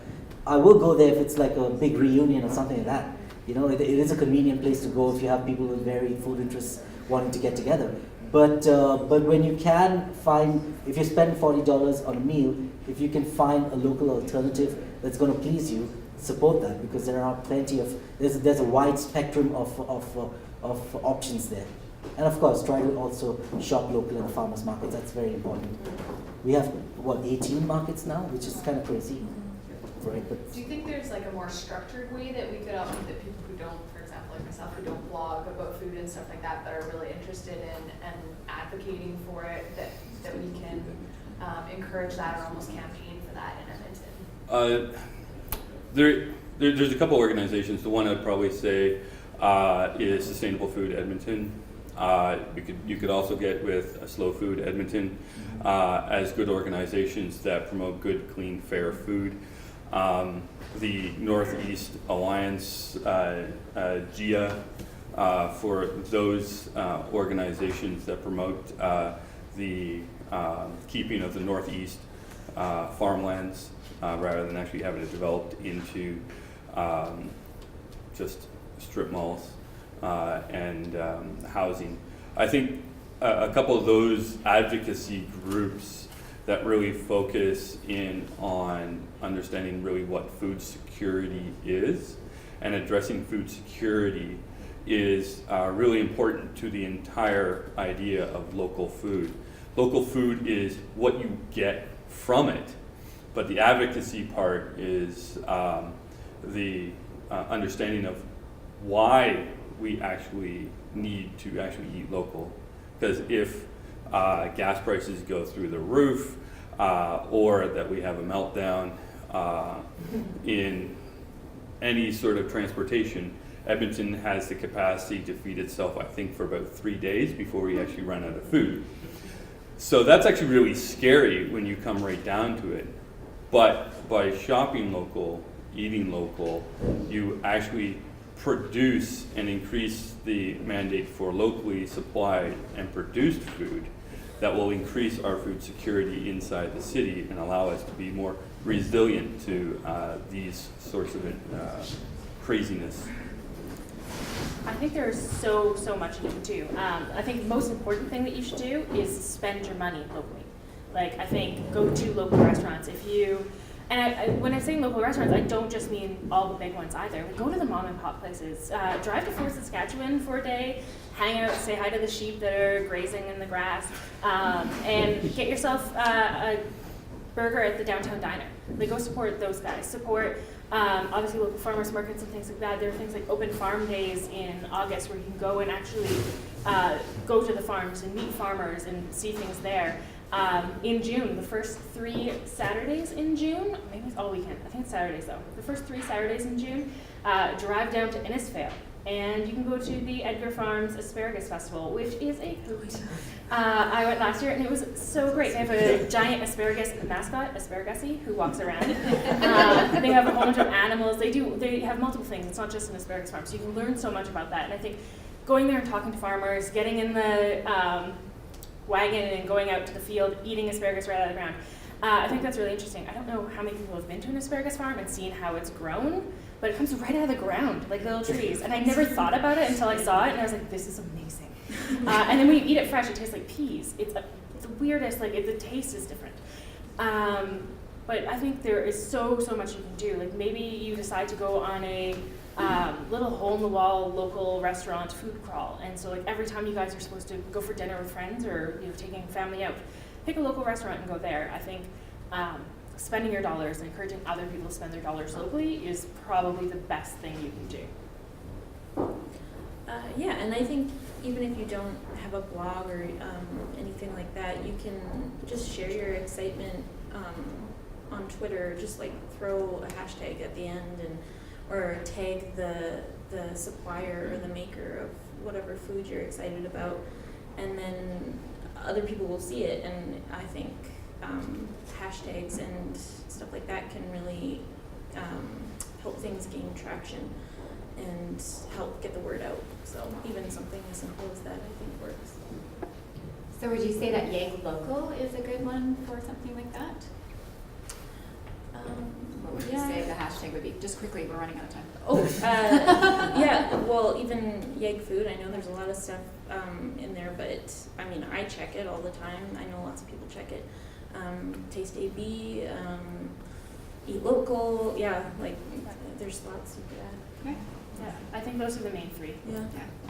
I will go there if it's like a big reunion or something like that. You know, it is a convenient place to go if you have people with varied food interests wanting to get together. But when you can find, if you spend $40 on a meal, if you can find a local alternative that's going to please you, support that, because there are plenty of, there's a wide spectrum of options there. And of course, try to also shop local in the farmers markets. That's very important. We have, 18 markets now, which is kind of crazy, right? But do you think there's like a more structured way that we could all, that people who don't, for example, like myself, who don't blog about food and stuff like that, that are really interested in and advocating for it, that we can encourage that or almost campaign for that in Edmonton? There's a couple organizations. The one I'd probably say is Sustainable Food Edmonton. You could also get with Slow Food Edmonton as good organizations that promote good, clean, fair food. The Northeast Alliance, GIA, for those organizations that promote the keeping of the Northeast farmlands rather than actually having it developed into just strip malls and housing. I think a couple of those advocacy groups that really focus in on understanding really what food security is and addressing food security is really important to the entire idea of local food. Local food is what you get from it, but the advocacy part is the understanding of why we actually need to actually eat local. Because if gas prices go through the roof, or that we have a meltdown in any sort of transportation, Edmonton has the capacity to feed itself, I think, for about 3 days before we actually run out of food. So that's actually really scary when you come right down to it. But by shopping local, eating local, you actually produce and increase the mandate for locally supplied and produced food that will increase our food security inside the city and allow us to be more resilient to these sorts of craziness. I think there's so much you can do. I think the most important thing that you should do is spend your money locally. Like, I think go to local restaurants. If you, and when I'm saying local restaurants, I don't just mean all the big ones either. Like, go to the mom and pop places. Drive to Fort Saskatchewan for a day, hang out, say hi to the sheep that are grazing in the grass, and get yourself a burger at the downtown diner. Like, go support those guys. Support obviously local farmers markets and things like that. There are things like open farm days in August where you can go and actually go to the farms and meet farmers and see things there. In June, the first 3 Saturdays in June, maybe it's all weekend, I think it's Saturdays though. The first 3 Saturdays in June, drive down to Innisfail and you can go to the Edgar Farms Asparagus Festival, which is a hoot. I went last year and it was so great. They have a giant asparagus mascot, Asparagusy, who walks around. They have a whole bunch of animals. They have multiple things. It's not just an asparagus farm, so you can learn so much about that. And I think going there and talking to farmers, getting in the wagon and going out to the field, eating asparagus right out of the ground. I think that's really interesting. I don't know how many people have been to an asparagus farm and seen how it's grown, but it comes right out of the ground, like little trees. And I never thought about it until I saw it, and I was like, this is amazing. And then when you eat it fresh, it tastes like peas. It's the weirdest, like the taste is different. But I think there is so much you can do. Like maybe you decide to go on a little hole-in-the-wall local restaurant food crawl. And so like every time you guys are supposed to go for dinner with friends or taking family out, pick a local restaurant and go there. I think spending your dollars and encouraging other people to spend their dollars locally is probably the best thing you can do. Yeah, and I think even if you don't have a blog or anything like that, you can just share your excitement on Twitter. Just like throw a hashtag at the end or tag the supplier or the maker of whatever food you're excited about, and then other people will see it. And I think hashtags and stuff like that can really help things gain traction and help get the word out. So even something as simple as that, I think, works. So So would you say that YEG Local is a good one for something like that? What would you Yeah. say the hashtag would be? Just quickly, we're running out of time. Oh, yeah, well, even YEG food, I know there's a lot of stuff in there, but I mean, I check it all the time. I know lots of people check it. Taste AB, Eat Local, yeah, like there's lots you could add. Okay. Yeah, I think those are the main three. Yeah. Yeah.